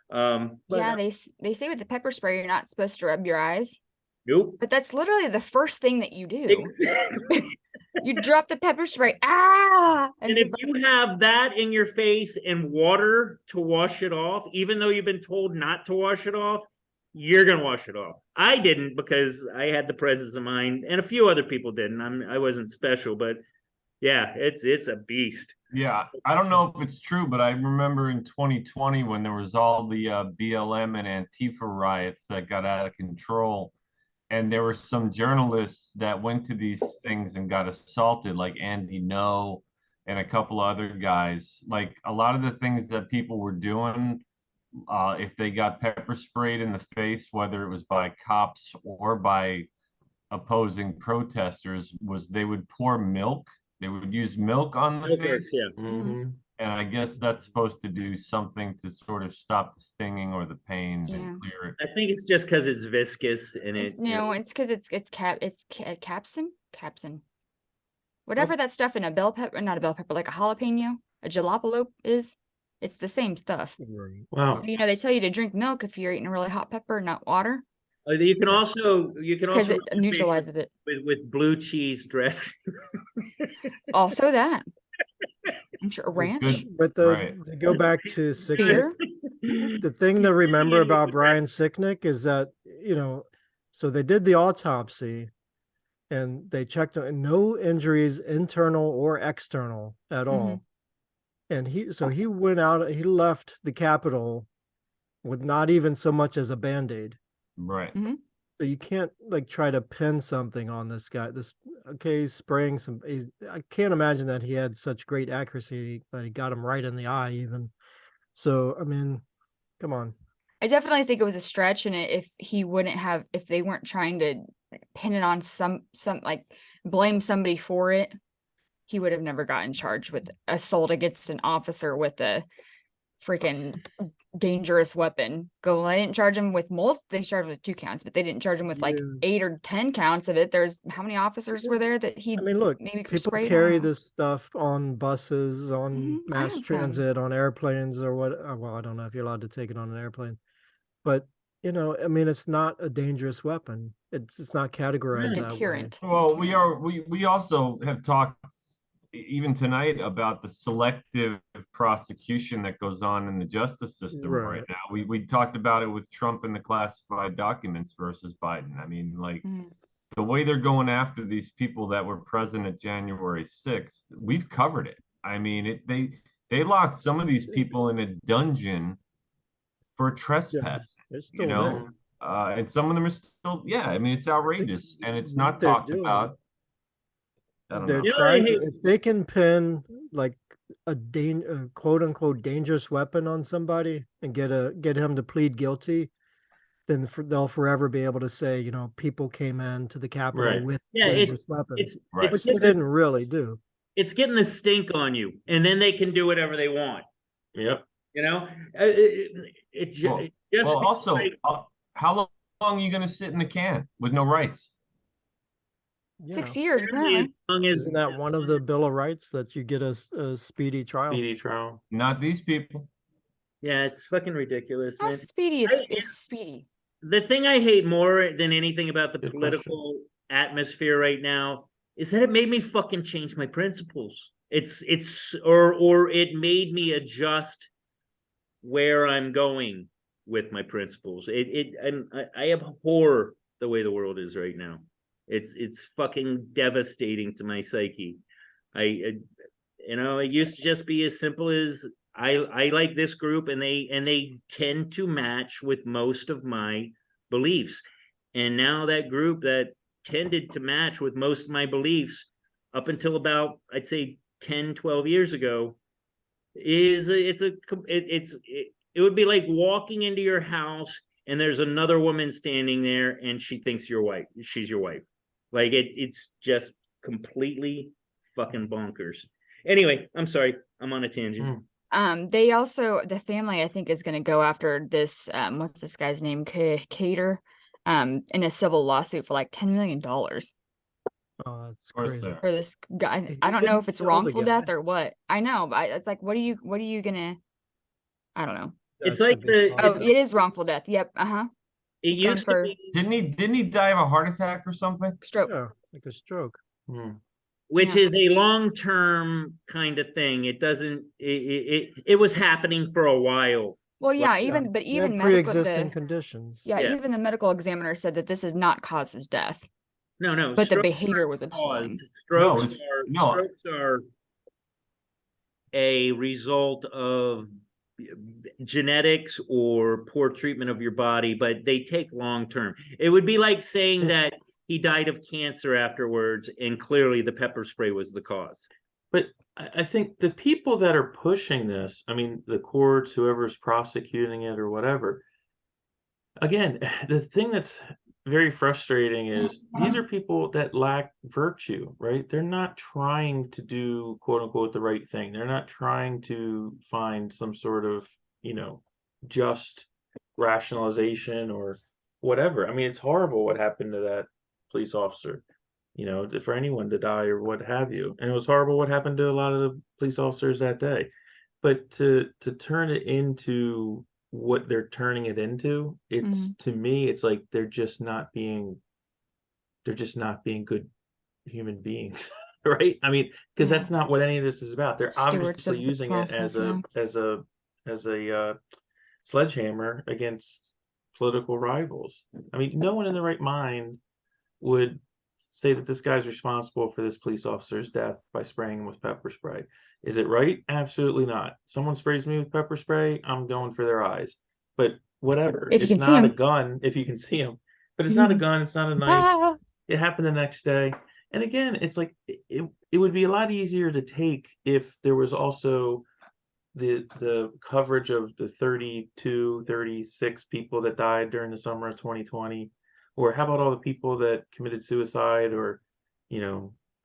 They say with the pepper spray, you're not supposed to rub your eyes. Nope. But that's literally the first thing that you do. Exactly. You drop the pepper spray. And if you have that in your face and water to wash it off, even though you've been told not to wash it off, you're going to wash it off. I didn't because I had the presence of mind, and a few other people didn't. I wasn't special, but yeah, it's a beast. Yeah, I don't know if it's true, but I remember in 2020 when there was all the BLM and Antifa riots that got out of control. And there were some journalists that went to these things and got assaulted, like Andy No and a couple of other guys. Like a lot of the things that people were doing, if they got pepper sprayed in the face, whether it was by cops or by opposing protesters, was they would pour milk. They would use milk on the face. Yeah. Mm-hmm. And I guess that's supposed to do something to sort of stop the stinging or the pain and clear it. I think it's just because it's viscous and it's because it's capsaicin. Whatever that stuff in a bell pepper, not a bell pepper, like a jalapeno, a jalapeno is, it's the same stuff. Wow. So, they tell you to drink milk if you're eating a really hot pepper, not water. You can also because it neutralizes it with blue cheese dressing. Also that. I'm sure ranch. But to go back to Sicknick, the thing to remember about Brian Sicknick is that, so they did the autopsy and they checked no injuries, internal or external at all. And he went out, he left the Capitol with not even so much as a Band-Aid. Right. So you can't try to pin something on this guy. He's spraying some. I can't imagine that he had such great accuracy that he got him right in the eye even. So, I mean, come on. I definitely think it was a stretch, and if they weren't trying to pin it on some blame somebody for it, he would have never gotten charged with assault against an officer with a freaking dangerous weapon. Go, well, I didn't charge him with they charged him with 2 counts, but they didn't charge him with like 8 or 10 counts of it. There's how many officers were there that he look, maybe people sprayed? carry this stuff on buses, on mass some. transit, on airplanes, or what. Well, I don't know if you're allowed to take it on an airplane, but it's not a dangerous weapon. It's not categorized that way. Well, we also have talked even tonight about the selective prosecution that goes on in the justice system right now. We talked about it with Trump and the classified documents versus Biden. I mean, like the way they're going after these people that were present at January 6th, we've covered it. I mean, they locked some of these people in a dungeon for trespassing. They're still there. And some of them are still, I mean, it's outrageous, and it's not talked about. They're trying to, if they can pin like a quote unquote dangerous weapon on somebody and get him to plead guilty, then they'll forever be able to say, people came into the Capitol with dangerous weapons, which they didn't really do. It's getting the stink on you, and then they can do whatever they want. Yep. Also, how long are you going to sit in the can with no rights? 6 years, apparently. Isn't that one of the Bill of Rights that you get a speedy trial? Speedy trial. Not these people. Yeah, it's fucking ridiculous, man. Speedy is speedy. The thing I hate more than anything about the political atmosphere right now is that it made me fucking change my principles. Or it made me adjust where I'm going with my principles. I abhor the way the world is right now. It's fucking devastating to my psyche. It used to just be as simple as I like this group, and they tend to match with most of my beliefs. And now that group that tended to match with most of my beliefs up until about, I'd say 10, 12 years ago, it would be like walking into your house and there's another woman standing there and she thinks she's your wife. Like it's just completely fucking bonkers. Anyway, I'm sorry, I'm on a tangent. They also, the family, I think, is going to go after this, what's this guy's name? Cater, in a civil lawsuit for like $10 million. Oh, that's crazy. For this guy. I don't know if it's wrongful death or what. I know, but it's like, what are you gonna, I don't know. It's like it is wrongful death. Yep. It used to be, didn't he die of a heart attack or something? Stroke. Yeah, like a stroke. Which is a long-term kind of thing. It doesn't. It was happening for a while. Well, even pre-existing conditions. Yeah, even the medical examiner said that this has not caused his death. No. But the behavior was caused. Strokes are a result of genetics or poor treatment of your body, but they take long term. It would be like saying that he died of cancer afterwards, and clearly the pepper spray was the cause. But I think the people that are pushing this, I mean, the courts, whoever's prosecuting it or whatever, again, the thing that's very frustrating is these are people that lack virtue, right? They're not trying to do, quote unquote, the right thing. They're not trying to find some sort of, just rationalization or whatever. I mean, it's horrible what happened to that police officer, for anyone to die or what have you. And it was horrible what happened to a lot of the police officers that day. But to turn it into what they're turning it into, it's to me, it's like they're just not being good human beings. Right? I mean, because that's not what any of this is about. They're obviously using it as a sledgehammer against political rivals. I mean, no one in the right mind would say that this guy's responsible for this police officer's death by spraying him with pepper spray. Is it right? Absolutely not. Someone sprays me with pepper spray, I'm going for their eyes. But whatever. It's not a gun if you can see them. But it's not a gun. It's not a knife. It happened the next day. And again, it's like it would be a lot easier to take if there was also the coverage of the 32, 36 people that died during the summer of 2020. Or how about all the people that committed suicide or,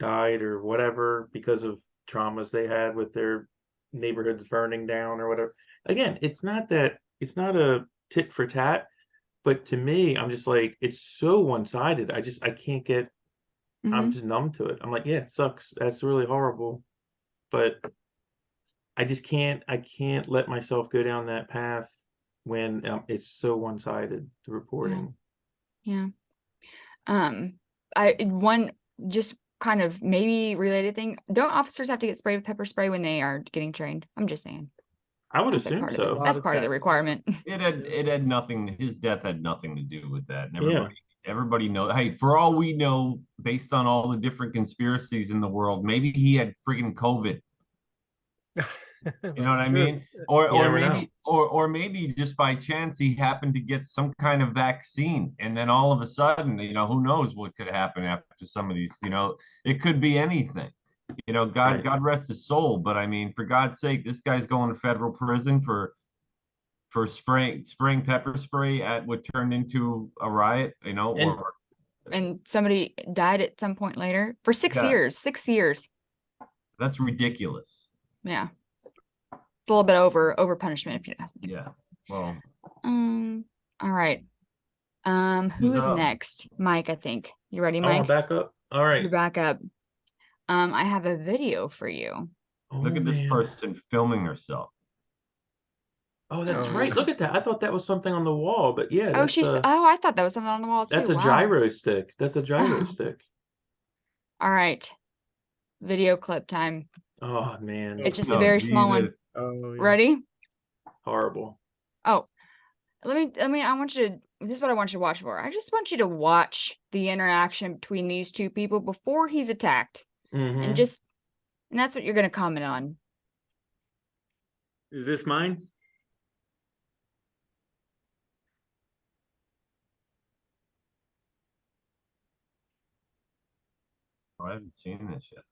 died or whatever because of traumas they had with their neighborhoods burning down or whatever. again, it's not a tit for tat, but to me, I'm just like, it's so one-sided. I can't get, I'm just numb to it. I'm like, yeah, it sucks. That's really horrible. But I can't let myself go down that path when it's so one-sided, the reporting. Yeah. One just kind of maybe related thing. Don't officers have to get sprayed with pepper spray when they are getting trained? I'm just saying. I would assume so. That's part of the requirement. It had nothing. His death had nothing to do with that. And everybody knows. Hey, for all we know, based on all the different conspiracies in the world, maybe he had friggin' COVID. You know what I mean? Or maybe just by chance he happened to get some kind of vaccine, and then all of a sudden, who knows what could happen after some of these. It could be anything. God rest his soul. But I mean, for God's sake, this guy's going to federal prison for spraying pepper spray at what turned into a riot. And somebody died at some point later for 6 years. 6 years. That's ridiculous. Yeah. It's a little bit over punishment, if you ask me. Yeah. Well. All right. Who is next? Mike, I think. You ready, Mike? I'm back up. All right. You're back up. I have a video for you. Look at this person filming herself. Oh, that's right. Look at that. I thought that was something on the wall, but yeah. Oh, I thought that was something on the wall too. That's a gyro stick. That's a gyro stick. All right. Video clip time. Oh man. It's just a very small one. Oh, yeah. Ready? Horrible. Oh, this is what I want you to watch for. I just want you to watch the interaction between these two people before he's attacked. And that's what you're going to comment on. Is this mine? Oh, I haven't seen this yet.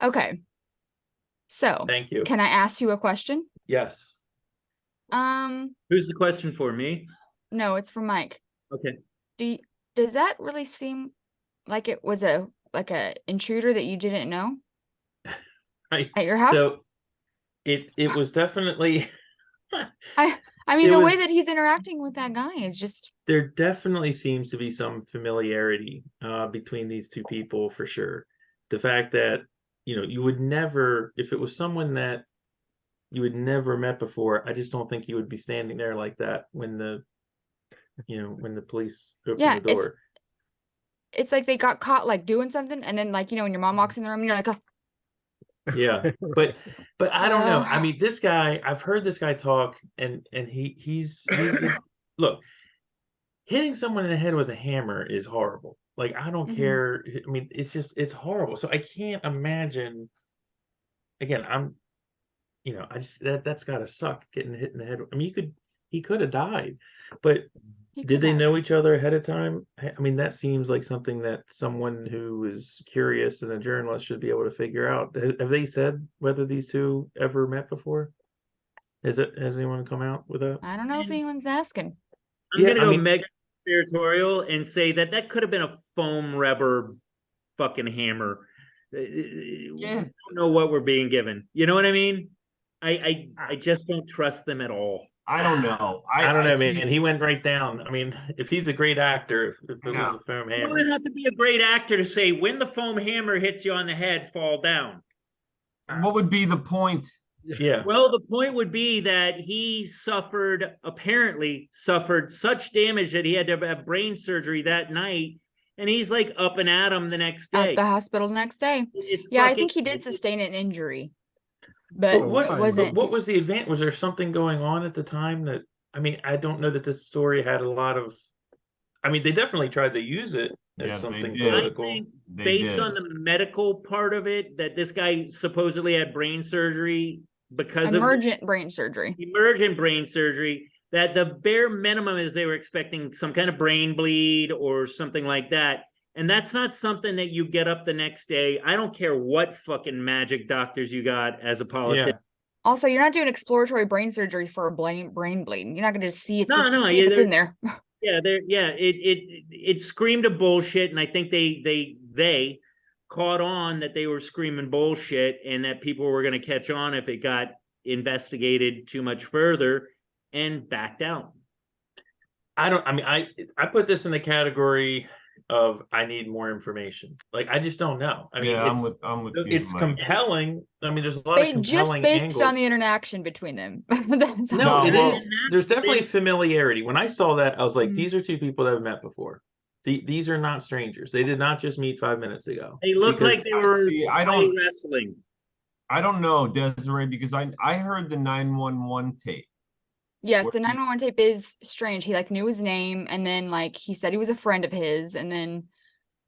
Okay. So, thank you. Can I ask you a question? Yes. Who's the question for, me? No, it's for Mike. Okay. Does that really seem like it was a intruder that you didn't know? Right. At your house? So it was definitely I mean, the way that he's interacting with that guy is just... There definitely seems to be some familiarity between these two people, for sure. The fact that, you would never, if it was someone that you had never met before, I just don't think he would be standing there like that when the police open the door. It's like they got caught like doing something, and then like, when your mom walks in the room and you're like, oh. Yeah, but I don't know. I mean, this guy, I've heard this guy talk, and he's look, hitting someone in the head with a hammer is horrible. Like, I don't care. I mean, it's horrible. So I can't imagine. Again, that's gotta suck, getting hit in the head. I mean, he could have died, but did they know each other ahead of time? I mean, that seems like something that someone who is curious and a journalist should be able to figure out. Have they said whether these two ever met before? Has anyone come out with that? I don't know if anyone's asking. I'm gonna go mega conspiratorial and say that could have been a foam rubber fucking hammer. We don't know what we're being given. You know what I mean? I just don't trust them at all. I don't know. I don't know, man. He went right down. I mean, if he's a great actor, if it was a foam hammer. You don't have to be a great actor to say, when the foam hammer hits you on the head, fall down. What would be the point? Yeah. Well, the point would be that he apparently suffered such damage that he had to have brain surgery that night. And he's like up and at him the next day. At the hospital the next day. I think he did sustain an injury. But what was the event? Was there something going on at the time that, I mean, I don't know that this story had a lot of, I mean, they definitely tried to use it as something political. I think based on the medical part of it, that this guy supposedly had brain surgery because emergent brain surgery, that the bare minimum is they were expecting some kind of brain bleed or something like that. And that's not something that you get up the next day. I don't care what fucking magic doctors you got as a politician. Yeah. Also, you're not doing exploratory brain surgery for a brain bleed. You're not going to see it's in there. It screamed a bullshit, and I think they caught on that they were screaming bullshit, and that people were going to catch on if it got investigated too much further and backed out. I put this in the category of I need more information. Like, I just don't know. I mean, I'm with you, it's Mike. compelling. I mean, there's a lot of compelling just based angles. on the interaction between them. There's definitely familiarity. When I saw that, I was like, these are two people that I've met before. These are not strangers. They did not just meet 5 minutes ago. They look like they were wrestling. I don't know, Desiree, because I heard the 911 tape. Yes, the 911 tape is strange. He like knew his name, and then like he said he was a friend of his, and then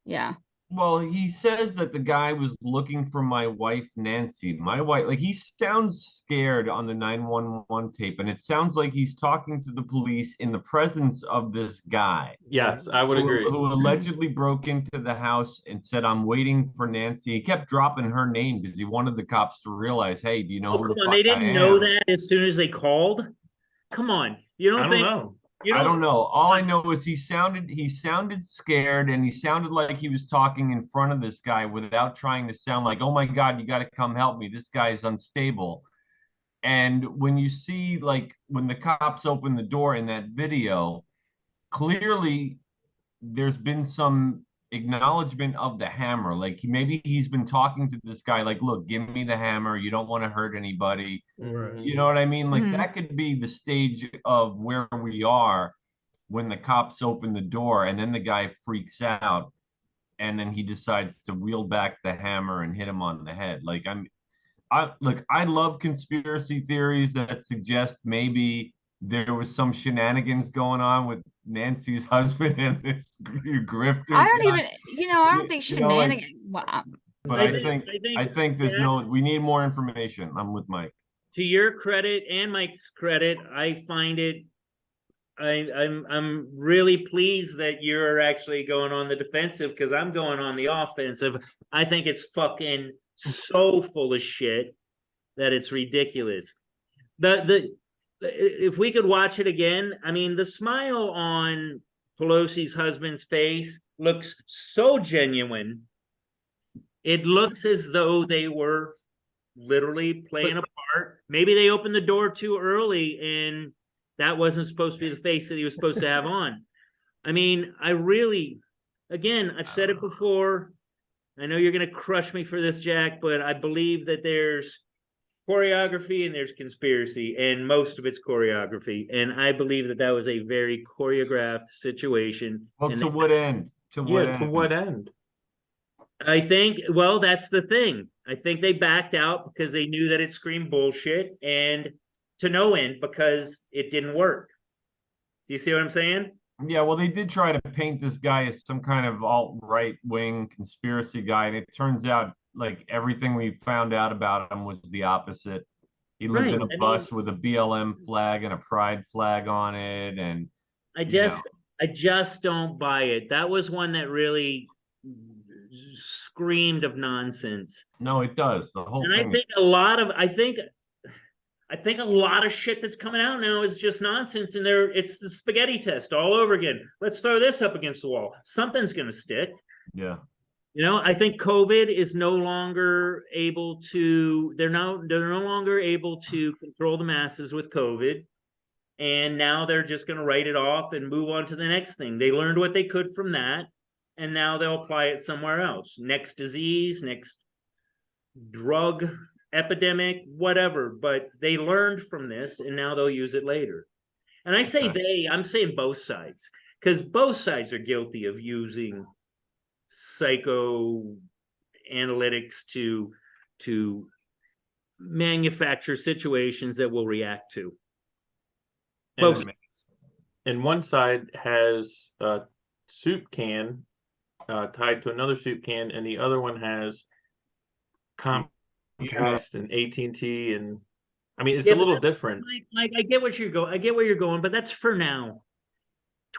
yeah. Well, he says that the guy was looking for my wife, Nancy. My wife, like, he sounds scared on the 911 tape, and it sounds like he's talking to the police in the presence of this guy. Yes, I would agree. Who allegedly broke into the house and said, "I'm waiting for Nancy." He kept dropping her name because he wanted the cops to realize, hey, do you know who the fuck They didn't know that as soon as they called? Come on. You don't think? Know. I don't know. All I know is he sounded scared, and he sounded like he was talking in front of this guy without trying to sound like, "Oh my God, you got to come help me. This guy is unstable." And when you see, like, when the cops open the door in that video, clearly there's been some acknowledgement of the hammer. Like, maybe he's been talking to this guy like, "Look, give me the hammer. You don't want to hurt anybody." Right. You know what I mean? Like, that could be the stage of where we are when the cops open the door, and then the guy freaks out, and then he decides to wheel back the hammer and hit him on the head. Like, I love conspiracy theories that suggest maybe there was some shenanigans going on with Nancy's husband and this grifter. I don't think shenanigans. But I think there's we need more information. I'm with Mike. To your credit and Mike's credit, I find it. I'm really pleased that you're actually going on the defensive, because I'm going on the offensive. I think it's fucking so full of shit that it's ridiculous. If we could watch it again, I mean, the smile on Pelosi's husband's face looks so genuine. It looks as though they were literally playing a part. Maybe they opened the door too early, and that wasn't supposed to be the face that he was supposed to have on. I mean, I've said it before. I know you're going to crush me for this, Jack, but I believe that there's choreography and there's conspiracy, and most of it's choreography. And I believe that was a very choreographed situation. Well, to what end? To what end? I think, well, that's the thing. I think they backed out because they knew that it screamed bullshit, and to no end because it didn't work. Do you see what I'm saying? Yeah, well, they did try to paint this guy as some kind of alt-right wing conspiracy guy, and it turns out like everything we found out about him was the opposite. He lived in a bus with a BLM flag and a pride flag on it, and I just don't buy it. That was one that really screamed of nonsense. No, it does. The whole thing. I think a lot of shit that's coming out now is just nonsense, and it's the spaghetti test all over again. Let's throw this up against the wall. Something's going to stick. Yeah. I think COVID is no longer able to. They're no longer able to control the masses with COVID, and now they're just going to write it off and move on to the next thing. They learned what they could from that, and now they'll apply it somewhere else. Next disease, next drug epidemic, whatever. But they learned from this, and now they'll use it later. And I say I'm saying both sides, because both sides are guilty of using psychoanalytics to manufacture situations that we'll react to. Both sides. And one side has a soup can tied to another soup can, and the other one has Comcast and AT&T, and I mean, it's a little different. Mike, I get what you're going. I get where you're going, but that's for now.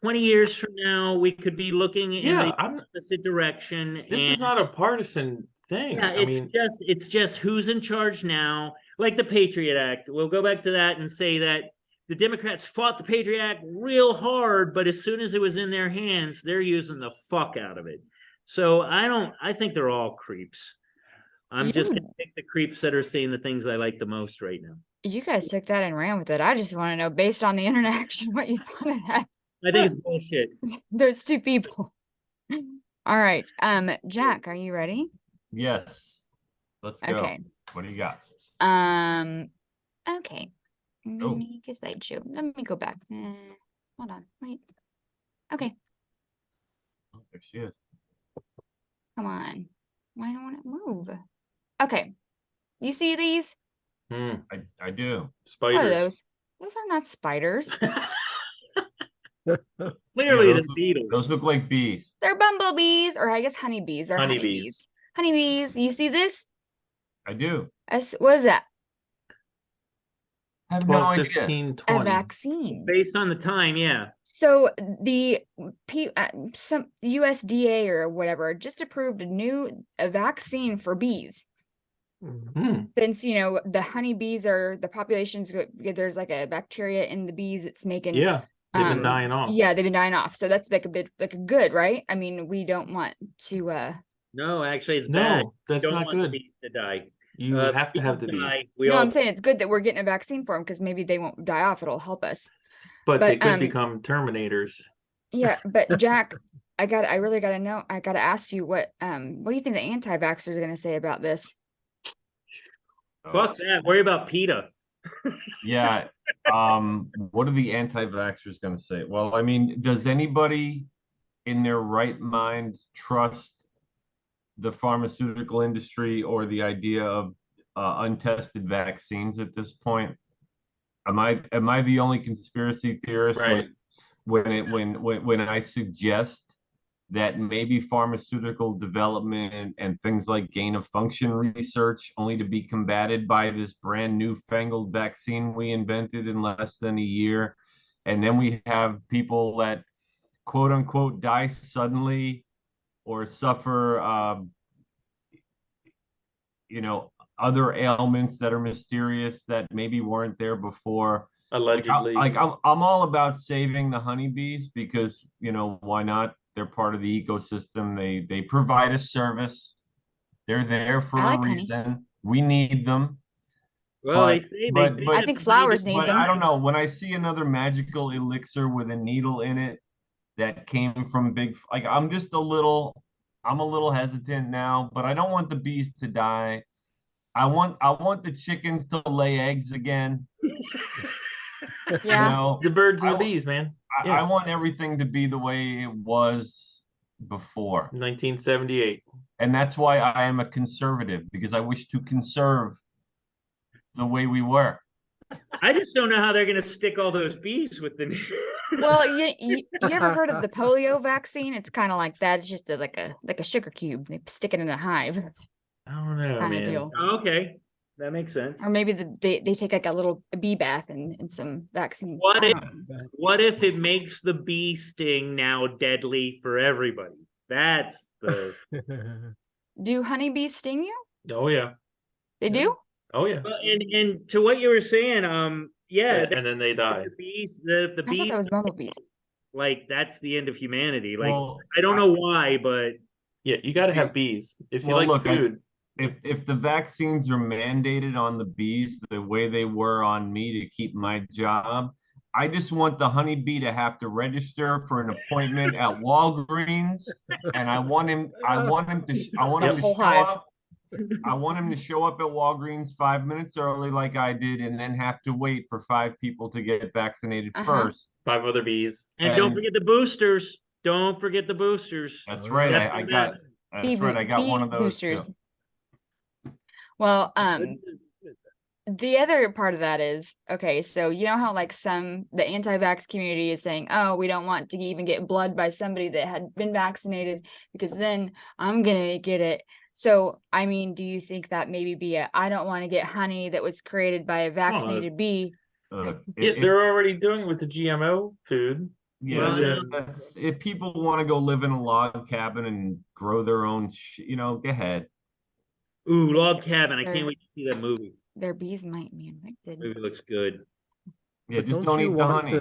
20 years from now, we could be looking in the opposite direction. This is not a partisan thing. Yeah, it's just who's in charge now. Like the Patriot Act. We'll go back to that and say that the Democrats fought the Patriot Act real hard, but as soon as it was in their hands, they're using the fuck out of it. So I think they're all creeps. I'm just going to pick the creeps that are saying the things I like the most right now. You guys took that and ran with it. I just want to know, based on the interaction, what you thought of that. I think it's bullshit. Those two people. All right. Jack, are you ready? Yes. Let's go. Okay. What do you got? Okay. Make a slideshow. Let me go back. Hold on. Wait. Okay. Oh, there she is. Come on. Why don't it move? Okay. You see these? I do. Spiders. What are those? Those are not spiders. Clearly the beetles. Those look like bees. They're bumblebees, or I guess honeybees. They're honeybees. Honeybees. You see this? I do. What is that? I have 12, no 15, idea. 20. A vaccine. Based on the time, yeah. So the some USDA or whatever just approved a vaccine for bees. Since the honeybees are the population's there's like a bacteria in the bees it's making. Yeah, they've been dying off. Yeah, they've been dying off. So that's like a bit like a good, right? I mean, we don't want to. No, actually, it's bad. That's not good. Bees to die. You have to have the bees. I'm saying it's good that we're getting a vaccine for them because maybe they won't die off. It'll help us. But they could become Terminators. Yeah, but Jack, I really gotta know. I gotta ask you what do you think the anti-vaxxers are gonna say about this? Fuck that. Worry about PETA. Yeah. What are the anti-vaxxers going to say? Well, I mean, does anybody in their right mind trust the pharmaceutical industry or the idea of untested vaccines at this point? Am I the only conspiracy theorist when I suggest that maybe pharmaceutical development and things like gain of function research only to be combated by this brand new fangled vaccine we invented in less than a year? And then we have people that quote unquote die suddenly or suffer, other ailments that are mysterious that maybe weren't there before. Allegedly. I'm all about saving the honeybees because, why not? They're part of the ecosystem. They provide a service. They're there for a reason. Honey. We need them. Well, I think flowers need them. I don't know. When I see another magical elixir with a needle in it that came from I'm a little hesitant now, but I don't want the bees to die. I want the chickens to lay eggs again. Yeah. The birds and the bees, man. I want everything to be the way it was before 1978. And that's why I am a conservative, because I wish to conserve the way we were. I just don't know how they're going to stick all those bees with the. Well, you ever heard of the polio vaccine? It's kind of like that. It's just like a sugar cube. They stick it in a hive. I don't know, kind man. of deal. Okay, that makes sense. Or maybe they take like a little bee bath and some vaccines. What if it makes the bee sting now deadly for everybody? That's the. Do honeybees sting you? Oh yeah, they do. Oh yeah. Well, and to what you were saying, yeah, and then they die. The bees, the I bees. thought that was bumblebees. Like that's the end of humanity. Like I don't know why, but yeah, you got to have bees if you like food. If the vaccines are mandated on the bees the way they were on me to keep my job, I just want the honeybee to have to register for an appointment at Walgreens, and I want him to show up at Walgreens 5 minutes early like I did, and then have to wait for 5 people to get vaccinated first. 5 other bees. And don't forget the boosters. Don't forget the boosters. That's right. I got one of those boosters. Too. Well, the other part of that is, okay, so you know how like the anti-vax community is saying, oh, we don't want to even get blood by somebody that had been vaccinated because then I'm going to get it. So, I mean, do you think that maybe I don't want to get honey that was created by a vaccinated bee? They're already doing it with the GMO food. Yeah, if people want to go live in a log cabin and grow their own, go ahead. Ooh, Log Cabin. I can't wait to see that movie. Their bees might be infected. Movie looks good. Yeah, just don't eat the honey.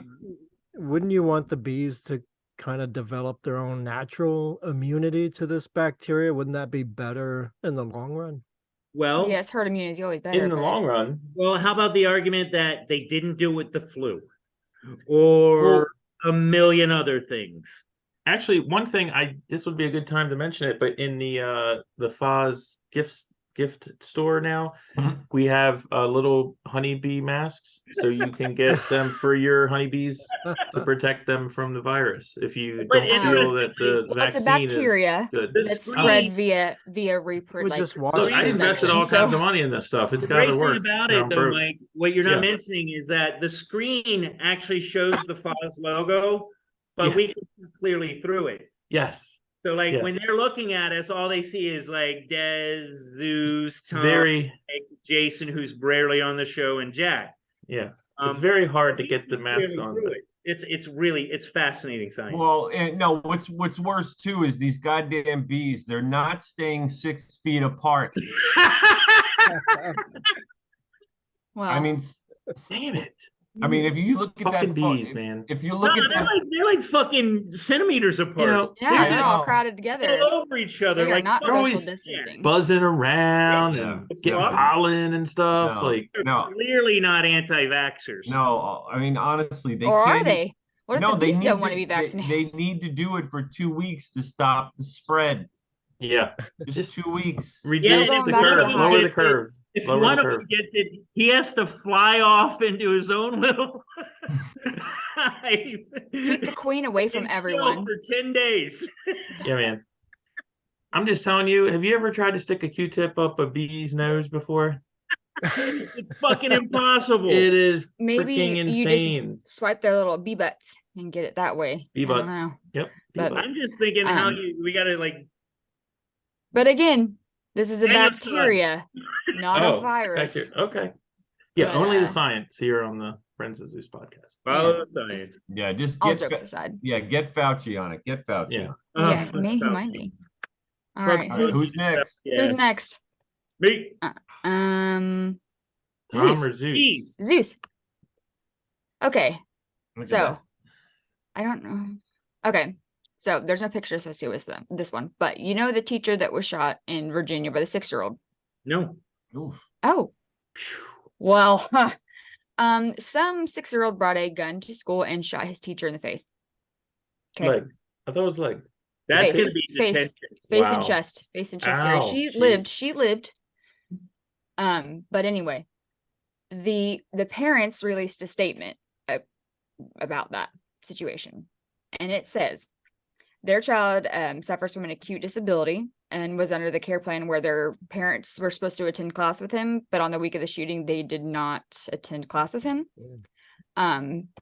Wouldn't you want the bees to kind of develop their own natural immunity to this bacteria? Wouldn't that be better in the long run? Well, yes, herd immunity is always better. In the long run. Well, how about the argument that they didn't do it with the flu or a million other things? Actually, one thing this would be a good time to mention it, but in the FoZ gift store now, we have little honeybee masks, so you can get them for your honeybees to protect them from the virus if you don't feel that the vaccine it's a bacteria is good. that's spread via reproduction. just wash Look, I invested all kinds of money in this stuff. It's got to work. The great thing about it, though, Mike, what you're not mentioning is that the screen actually shows the FoZ logo, but we can see clearly through it. Yes. So, like, when they're looking at us, all they see is, like, Des, Zeus, Tom, Jason, who's rarely on the show, and Jack. Yeah. It's very hard to get the mask on. It's fascinating science. Well, no, what's worse, too, is these goddamn bees. They're not staying 6 feet apart. Well, I mean, damn it. I mean, if you look at fucking that bees, man. If you look at that, they're like fucking centimeters apart. they're all crowded together. All over each other. They like not social distancing. Buzzing around and getting pollen and stuff. They're clearly not anti-vaxxers. No, I mean, honestly, they or can't. Are they? What if the bees don't want to be vaccinated? They need to do it for 2 weeks to stop the spread. Yeah. Just 2 weeks. Reduce the curve. Lower the curve. If one of them gets it, he has to fly off into his own little hive. Keep the queen away from everyone for 10 days. Yeah, man. I'm just telling you, have you ever tried to stick a Q-tip up a bee's nose before? It's fucking impossible. It is maybe freaking insane. You just swipe their little bee butts and get it that way. Bee butt. Yep. But I'm just thinking we gotta like. But again, this is a bacteria, not a virus. Okay. Yeah, but, only the science here on the Friends of Zeus podcast. Follow the science. Just all jokes aside. Yeah, get Fauci on it. Get Fauci. Yeah, maybe he might be. All right. Who's next? Who's next? Me. Tom or Zeus? Zeus. Okay. So, I don't know. Okay. So there's no picture associated with this one, but you know the teacher that was shot in Virginia by the 6-year-old? No. Oof. Oh. Well, some 6-year-old brought a gun to school and shot his teacher in the face. Okay. Leg. I thought it was leg. That's gonna be face and chest. Face and chest area. She lived. But anyway, the parents released a statement about that situation, and it says their child suffers from an acute disability and was under the care plan where their parents were supposed to attend class with him, but on the week of the shooting, they did not attend class with him.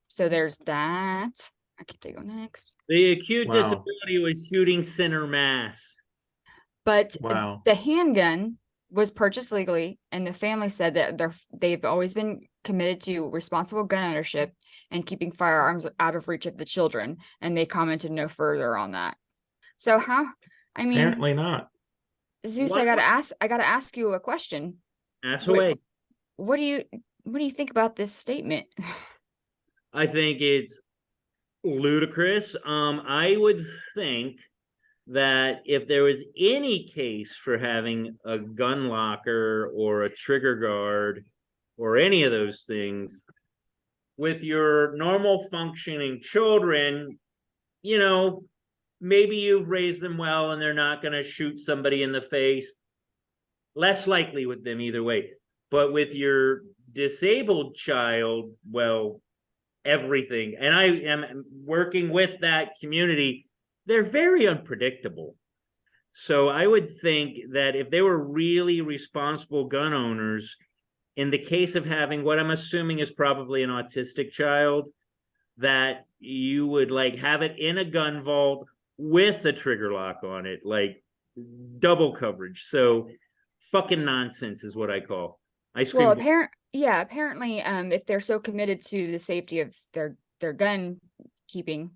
So there's that. I can go next. The acute disability was shooting center mass. But the handgun was purchased legally, and the family said that they've always been committed to responsible gun ownership and keeping firearms out of reach of the children, and they commented no further on that. So apparently not. Zeus, I gotta ask you a question. Ask away. What do you think about this statement? I think it's ludicrous. I would think that if there was any case for having a gun locker or a trigger guard or any of those things with your normal functioning children, maybe you've raised them well and they're not going to shoot somebody in the face. Less likely with them either way. But with your disabled child, well, everything. And I am working with that community. They're very unpredictable. So I would think that if they were really responsible gun owners, in the case of having what I'm assuming is probably an autistic child, that you would have it in a gun vault with a trigger lock on it, like double coverage. So fucking nonsense is what I call. I scream. Well, apparently, if they're so committed to the safety of their gun keeping,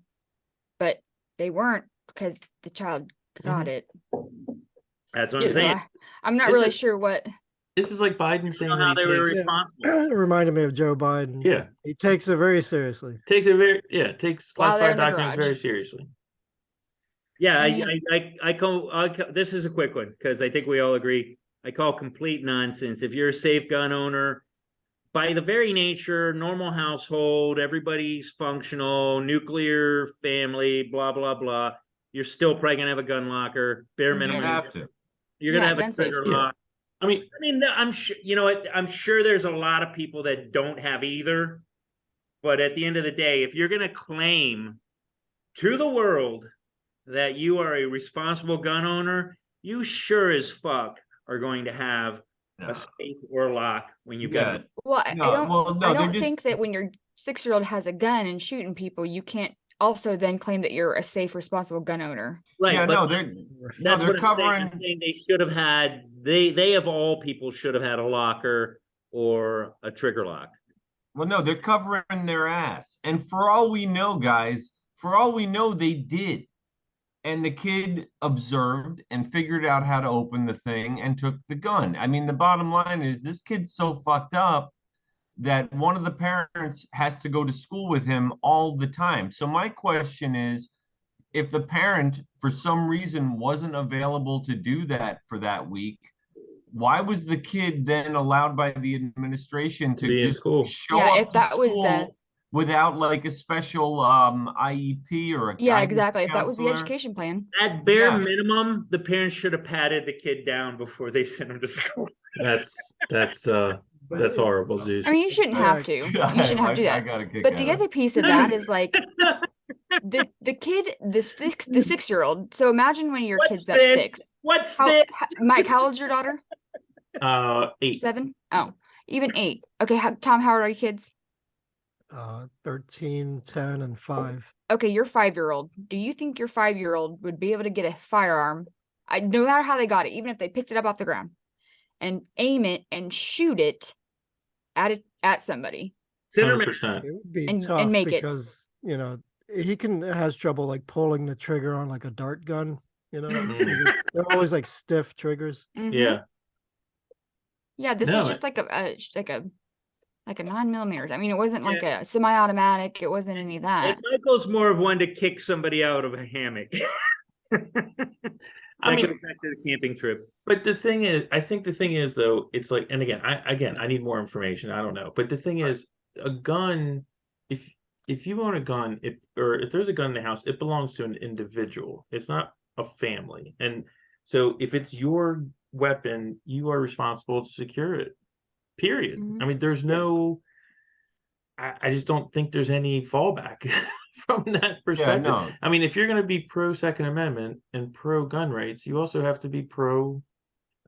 but they weren't because the child got it. That's what I'm saying. I'm not really sure what. This is like Biden saying how they were responsible. It reminded me of Joe Biden. Yeah, he takes it very seriously. Takes classified documents very seriously. Yeah, I this is a quick one because I think we all agree. I call complete nonsense. If you're a safe gun owner, by the very nature, normal household, everybody's functional, nuclear family, blah, blah, blah. You're still probably gonna have a gun locker, bare minimum. You have to. You're gonna have a trigger lock. I mean, I'm sure, you know what? I'm sure there's a lot of people that don't have either. But at the end of the day, if you're gonna claim to the world that you are a responsible gun owner, you sure as fuck are going to have a safe or lock when you get it. Well, I don't think that when your 6-year-old has a gun and shooting people, you can't also then claim that you're a safe, responsible gun owner. Right. Yeah, but that's what covering. I'm saying. They should have had, they of all people should have had a locker or a trigger lock. Well, no, they're covering their ass. And for all we know, guys, for all we know, they did. And the kid observed and figured out how to open the thing and took the gun. I mean, the bottom line is this kid's so fucked up that one of the parents has to go to school with him all the time. So my question is, if the parent, for some reason, wasn't available to do that for that week, why was the kid then allowed by the administration to just show up if that was the without like a special IEP or a exactly. If that was the education plan. At bare minimum, the parents should have patted the kid down before they sent him to school. That's horrible, Zeus. I mean, you shouldn't have to. You shouldn't have to do that. But the other piece of that is like the kid, the 6-year-old. So imagine when your kid's at 6. What's this? Mike, how old's your daughter? 8. 7? Oh, even 8. Okay, Tom, how old are your kids? 13, 10, and 5. Okay, your 5-year-old. Do you think your 5-year-old would be able to get a firearm, no matter how they got it, even if they picked it up off the ground, and aim it and shoot it at somebody? 100%. It would be tough and make because you know he has trouble like pulling the trigger on like a dart gun. You know, they're always like stiff triggers. Mm-hmm. Yeah. This was just like a 9mm. I mean, it wasn't like a semi-automatic. It wasn't any of that. Michael's more of one to kick somebody out of a hammock. I mean, back to the camping trip. But the thing is, I think the thing is though, it's like, and again, I need more information. I don't know. But the thing is, a gun, if you own a gun, if there's a gun in the house, it belongs to an individual. It's not a family. And so if it's your weapon, you are responsible to secure it. Period. Mm-hmm. I mean, there's no, I just don't think there's any fallback from that perspective. Yeah, no. I mean, if you're going to be pro Second Amendment and pro gun rights, you also have to be pro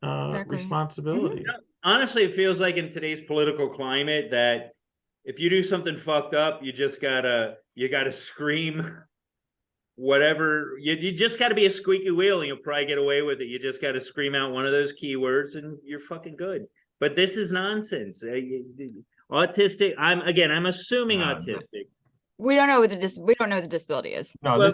responsibility. Mm-hmm. Honestly, it feels like in today's political climate that if you do something fucked up, you gotta scream whatever. You just gotta be a squeaky wheel and you'll probably get away with it. You just gotta scream out one of those keywords and you're fucking good. But this is nonsense. Autistic. I'm assuming autistic. We don't know what the disability is. No,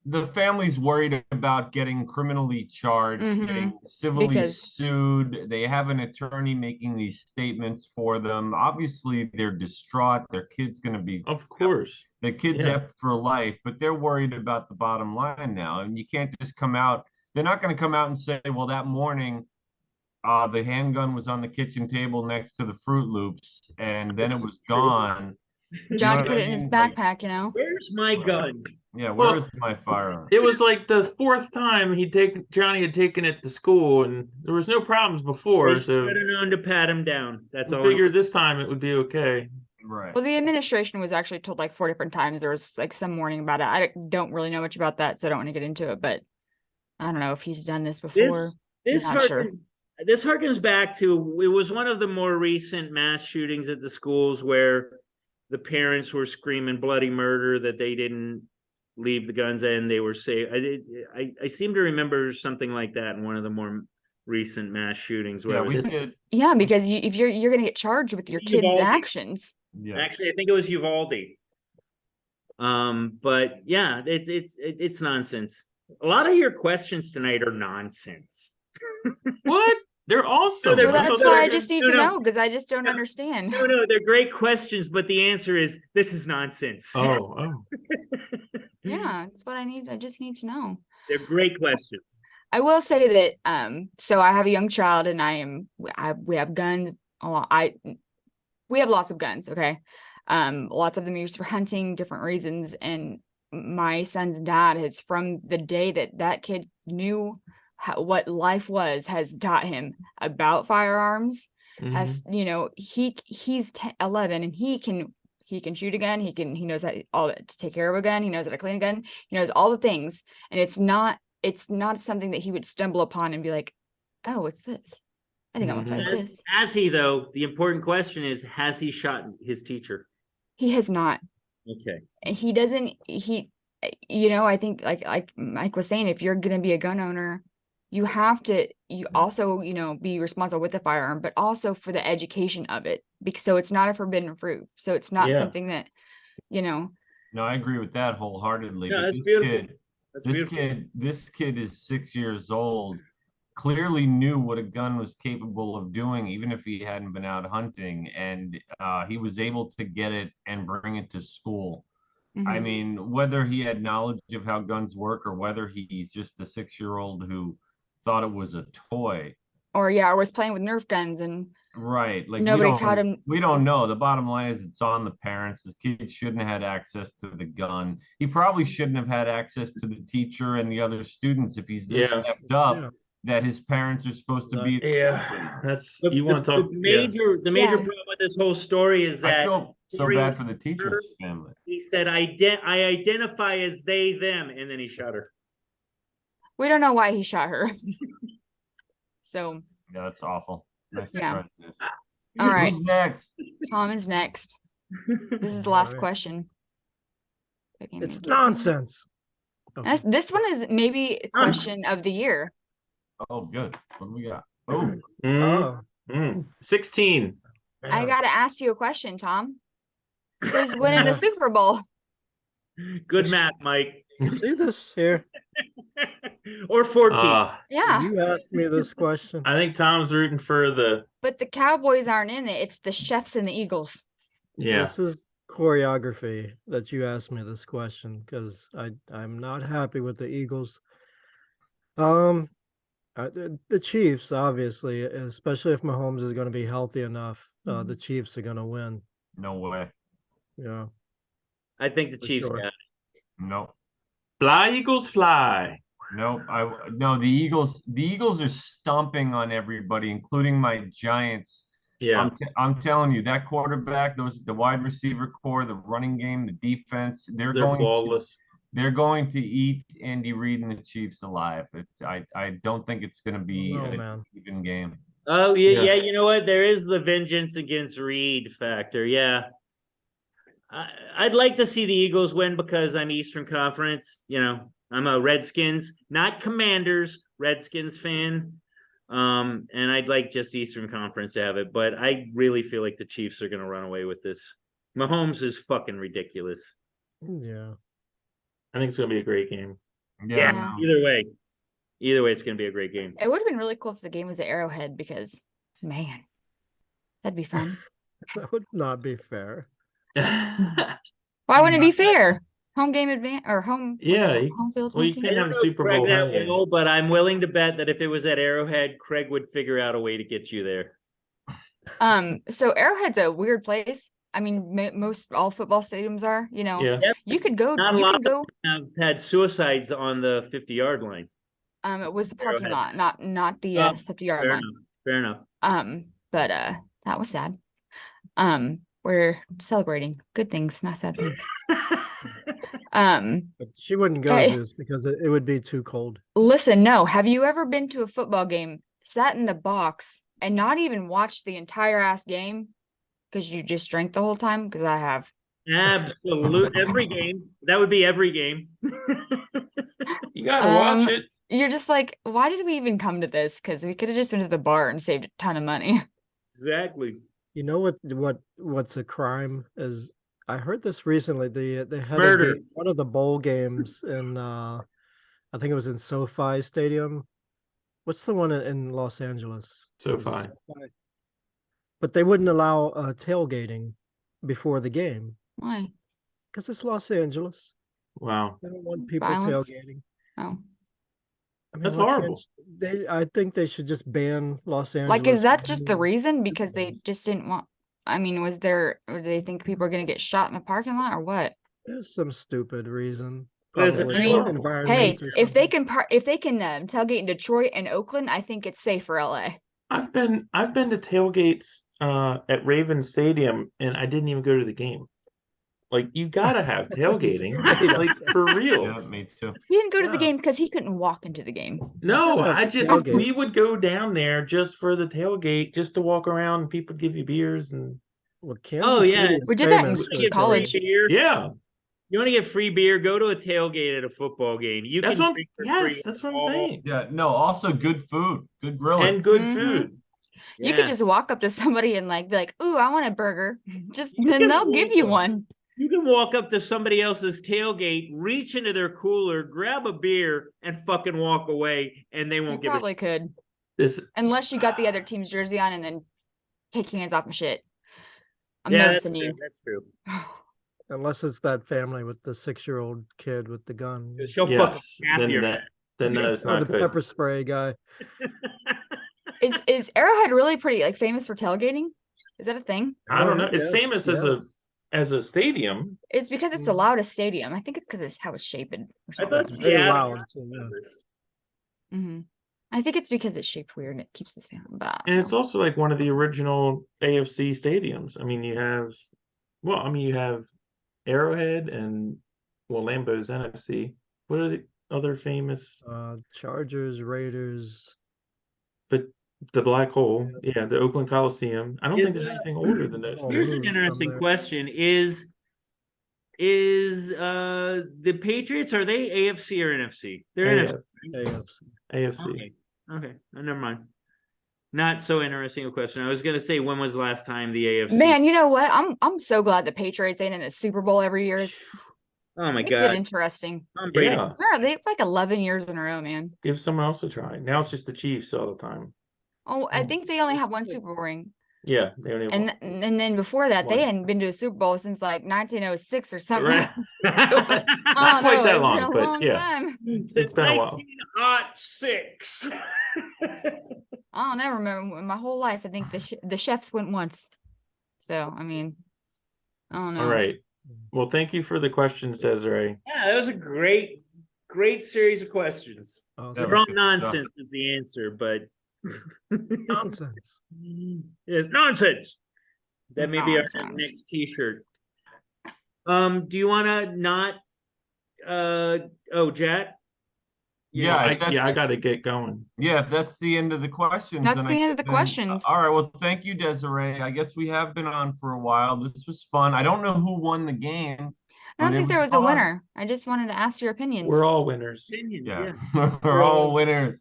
the family's worried about getting criminally charged, getting civilly sued. They have an attorney making these statements for them. Obviously, they're distraught. Their kid's going to be, of course, the kid's effed for life. But they're worried about the bottom line now, and you can't just come out. They're not going to come out and say, "Well, that morning, the handgun was on the kitchen table next to the Fruit Loops, and then it was gone." John put it in his backpack, you know. Where's my gun? Yeah, where's my firearm? It was like the 4th time Johnny had taken it to school, and there was no problems before. So should have known to pat him down. That's all. I figured this time it would be okay. Right. Well, the administration was actually told like 4 different times. There was like some warning about it. I don't really know much about that, so I don't want to get into it. But I don't know if he's done this before. This harkens back to, it was one of the more recent mass shootings at the schools where the parents were screaming bloody murder that they didn't leave the guns in. They were safe. I seem to remember something like that in one of the more recent mass shootings. Where we did. Yeah, because if you're going to get charged with your kids' actions. Yeah. Actually, I think it was Uvalde. But yeah, it's nonsense. A lot of your questions tonight are nonsense. What? They're also. Well, that's why I just need to know, because I just don't understand. No, they're great questions, but the answer is this is nonsense. Oh. Yeah, that's what I need. I just need to know. They're great questions. I will say that so I have a young child and we have guns. We have lots of guns, okay? Lots of them used for hunting, different reasons. And my son's dad has, from the day that kid knew what life was, has taught him about firearms. Has, he's 11 and he can shoot a gun. He knows how to take care of a gun. He knows how to clean a gun. He knows all the things. And it's not something that he would stumble upon and be like, oh, what's this? I think I'm gonna play this. Has he though? The important question is, has he shot his teacher? He has not. Okay. He doesn't. I think like Mike was saying, if you're gonna be a gun owner, you have to. You also, be responsible with the firearm, but also for the education of it, because so it's not a forbidden fruit. So it's not something that, No, I agree with that wholeheartedly. No, but that's beautiful. This kid is 6 years old. Clearly knew what a gun was capable of doing, even if he hadn't been out hunting, and he was able to get it and bring it to school. Mm-hmm. I mean, whether he had knowledge of how guns work or whether he's just a 6-year-old who thought it was a toy, or was playing with Nerf guns and right, like nobody taught him. We don't know. The bottom line is it's on the parents. This kid shouldn't have had access to the gun. He probably shouldn't have had access to the teacher and the other students if he's this stepped up. Yeah. That his parents are supposed to be. That's you want to talk. The major problem with this whole story is that I feel so bad for the teacher's family. He said, I identify as they, them, and then he shot her. We don't know why he shot her. So yeah, that's awful. Nice. Yeah. All right. Who's next? Tom is next. This is the last question. It's nonsense. This one is maybe question of the year. Oh, good. What do we got? 16. I gotta ask you a question, Tom. Who's winning the Super Bowl? Good math, Mike. You see this here? Or 14. Yeah. You asked me this question. I think Tom's rooting for But the Cowboys aren't in it. It's the Chefs and the Eagles. Yeah. This is choreography that you asked me this question because I'm not happy with the Eagles. The Chiefs, obviously, especially if Mahomes is going to be healthy enough, the Chiefs are going to win. No way. Yeah. I think the Chiefs got it. No. Fly, Eagles, fly. No, the Eagles are stomping on everybody, including my Giants. Yeah. I'm telling you, that quarterback, the wide receiver core, the running game, the defense, they're going flawless. They're going to eat Andy Reid and the Chiefs alive. I don't think it's going to be an even game. Oh, yeah. You know what? There is the vengeance against Reid factor. Yeah. I'd like to see the Eagles win because I'm Eastern Conference. I'm a Redskins, not Commanders, Redskins fan. And I'd like just Eastern Conference to have it. But I really feel like the Chiefs are going to run away with this. Mahomes is fucking ridiculous. Yeah. I think it's going to be a great game. Yeah. Either way, it's going to be a great game. It would have been really cool if the game was at Arrowhead because, man, that'd be fun. That would not be fair. Why wouldn't it be fair? Home game advance or home? Home field. Well, you can't have a Super Bowl. But I'm willing to bet that if it was at Arrowhead, Craig would figure out a way to get you there. So Arrowhead's a weird place. I mean, all football stadiums are. You could go. Not a lot of them have had suicides on the 50-yard line. It was the parking lot, not the 50-yard line. Fair enough. But that was sad. We're celebrating good things, not sad things. But she wouldn't go Zeus because it would be too cold. Listen, no. Have you ever been to a football game, sat in the box, and not even watched the entire ass game because you just drank the whole time? Because I have. Absolutely, every game. That would be every game. You gotta watch it. You're just like, why did we even come to this? Because we could have just went to the bar and saved a ton of money. Exactly. You know what's a crime is? I heard this recently. They had one of the bowl games in I think it was in SoFi Stadium. What's the one in Los Angeles? SoFi. But they wouldn't allow tailgating before the game. Why? Because it's Los Angeles. Wow. They don't want people Violence? tailgating. Oh. I mean, That's horrible. I think they should just ban Los Angeles. Like, is that just the reason? Because they just didn't want. I mean, or do they think people are going to get shot in the parking lot or what? There's some stupid reason. Listen, hey, if they can tailgate in Detroit and Oakland, I think it's safe for LA. I've been to tailgates at Raven Stadium, and I didn't even go to the game. Like, you gotta have tailgating, like, for real. Yeah, me too. He didn't go to the game because he couldn't walk into the game. No, we would go down there just for the tailgate, just to walk around, and people give you beers and. Well, Kansas City we did that in college. Yeah. You want to get free beer? Go to a tailgate at a football game. That's what I'm saying. Yeah, no. Also, good food, good grilling, and good food. You could just walk up to somebody and be like, "Ooh, I want a burger." Then they'll give you one. You can walk up to somebody else's tailgate, reach into their cooler, grab a beer, and fucking walk away, and they won't give probably could. Unless you got the other team's jersey on and then take your hands off my shit. I'm noticing you. That's true. Unless it's that family with the 6-year-old kid with the gun. She'll fucking snap your then that is not the good. Pepper spray guy. Is Arrowhead really pretty famous for tailgating? Is that a thing? I don't know. It's famous as a stadium. It's because it's the loudest stadium. I think it's because it's how it's shaped. I thought loud. Mm-hmm. I think it's because it's shaped weird and it keeps the sound back. And it's also like one of the original AFC stadiums. I mean, you have Arrowhead and Lambeau's NFC. What are the other famous? Chargers, Raiders. But the Black Hole, the Oakland Coliseum. I don't think there's anything older than those. Here's an interesting question: Is the Patriots, are they AFC or NFC? They're AFC. Okay. Never mind. Not so interesting a question. I was gonna say, when was the last time the AFC? Man, you know what? I'm so glad the Patriots ain't in the Super Bowl every year. Oh my God, it's interesting. Yeah. They've 11 years in a row, man. Give someone else a try. Now it's just the Chiefs all the time. Oh, I think they only have one Super Bowl ring. Yeah, they only have one. And then before that, they hadn't been to a Super Bowl since 1906 or something. Right. Not quite that long, but long time. It's been a while. 1906. I don't ever remember in my whole life. I think the chefs went once. So I mean, I don't know. All right. Well, thank you for the questions, Desiree. Yeah, that was a great series of questions. Strong nonsense is the answer, but nonsense. Yes, nonsense. That may be our next T-shirt. Do you want to not? Jack. Yeah, I got to get going. Yeah, if that's the end of the questions. That's the end of the questions. All right. Well, thank you, Desiree. I guess we have been on for a while. This was fun. I don't know who won the game. I don't think there was a winner. I just wanted to ask your opinions. We're all winners. Yeah. We're all winners.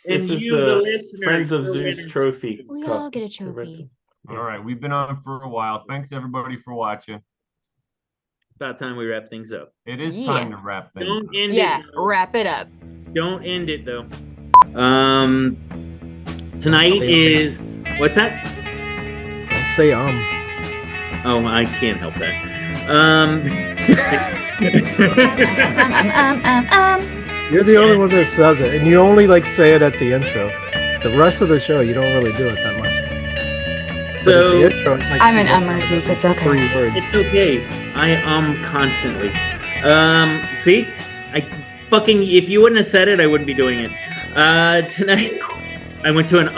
And this is the Friends of Zeus trophy. We all get a trophy. All right. We've been on for a while. Thanks, everybody, for watching. About time we wrap things up. It is time to wrap things up. Don't end it. Wrap it up. Don't end it, though. Tonight is... What's that? Don't say Oh, I can't help that. You're the only one that says it, and you only say it at the intro. The rest of the show, you don't really do it that much. So the intro, it's I'm an Zeus. It's okay. 3 words. It's okay. I constantly. See, if you wouldn't have said it, I wouldn't be doing it. Tonight, I went to an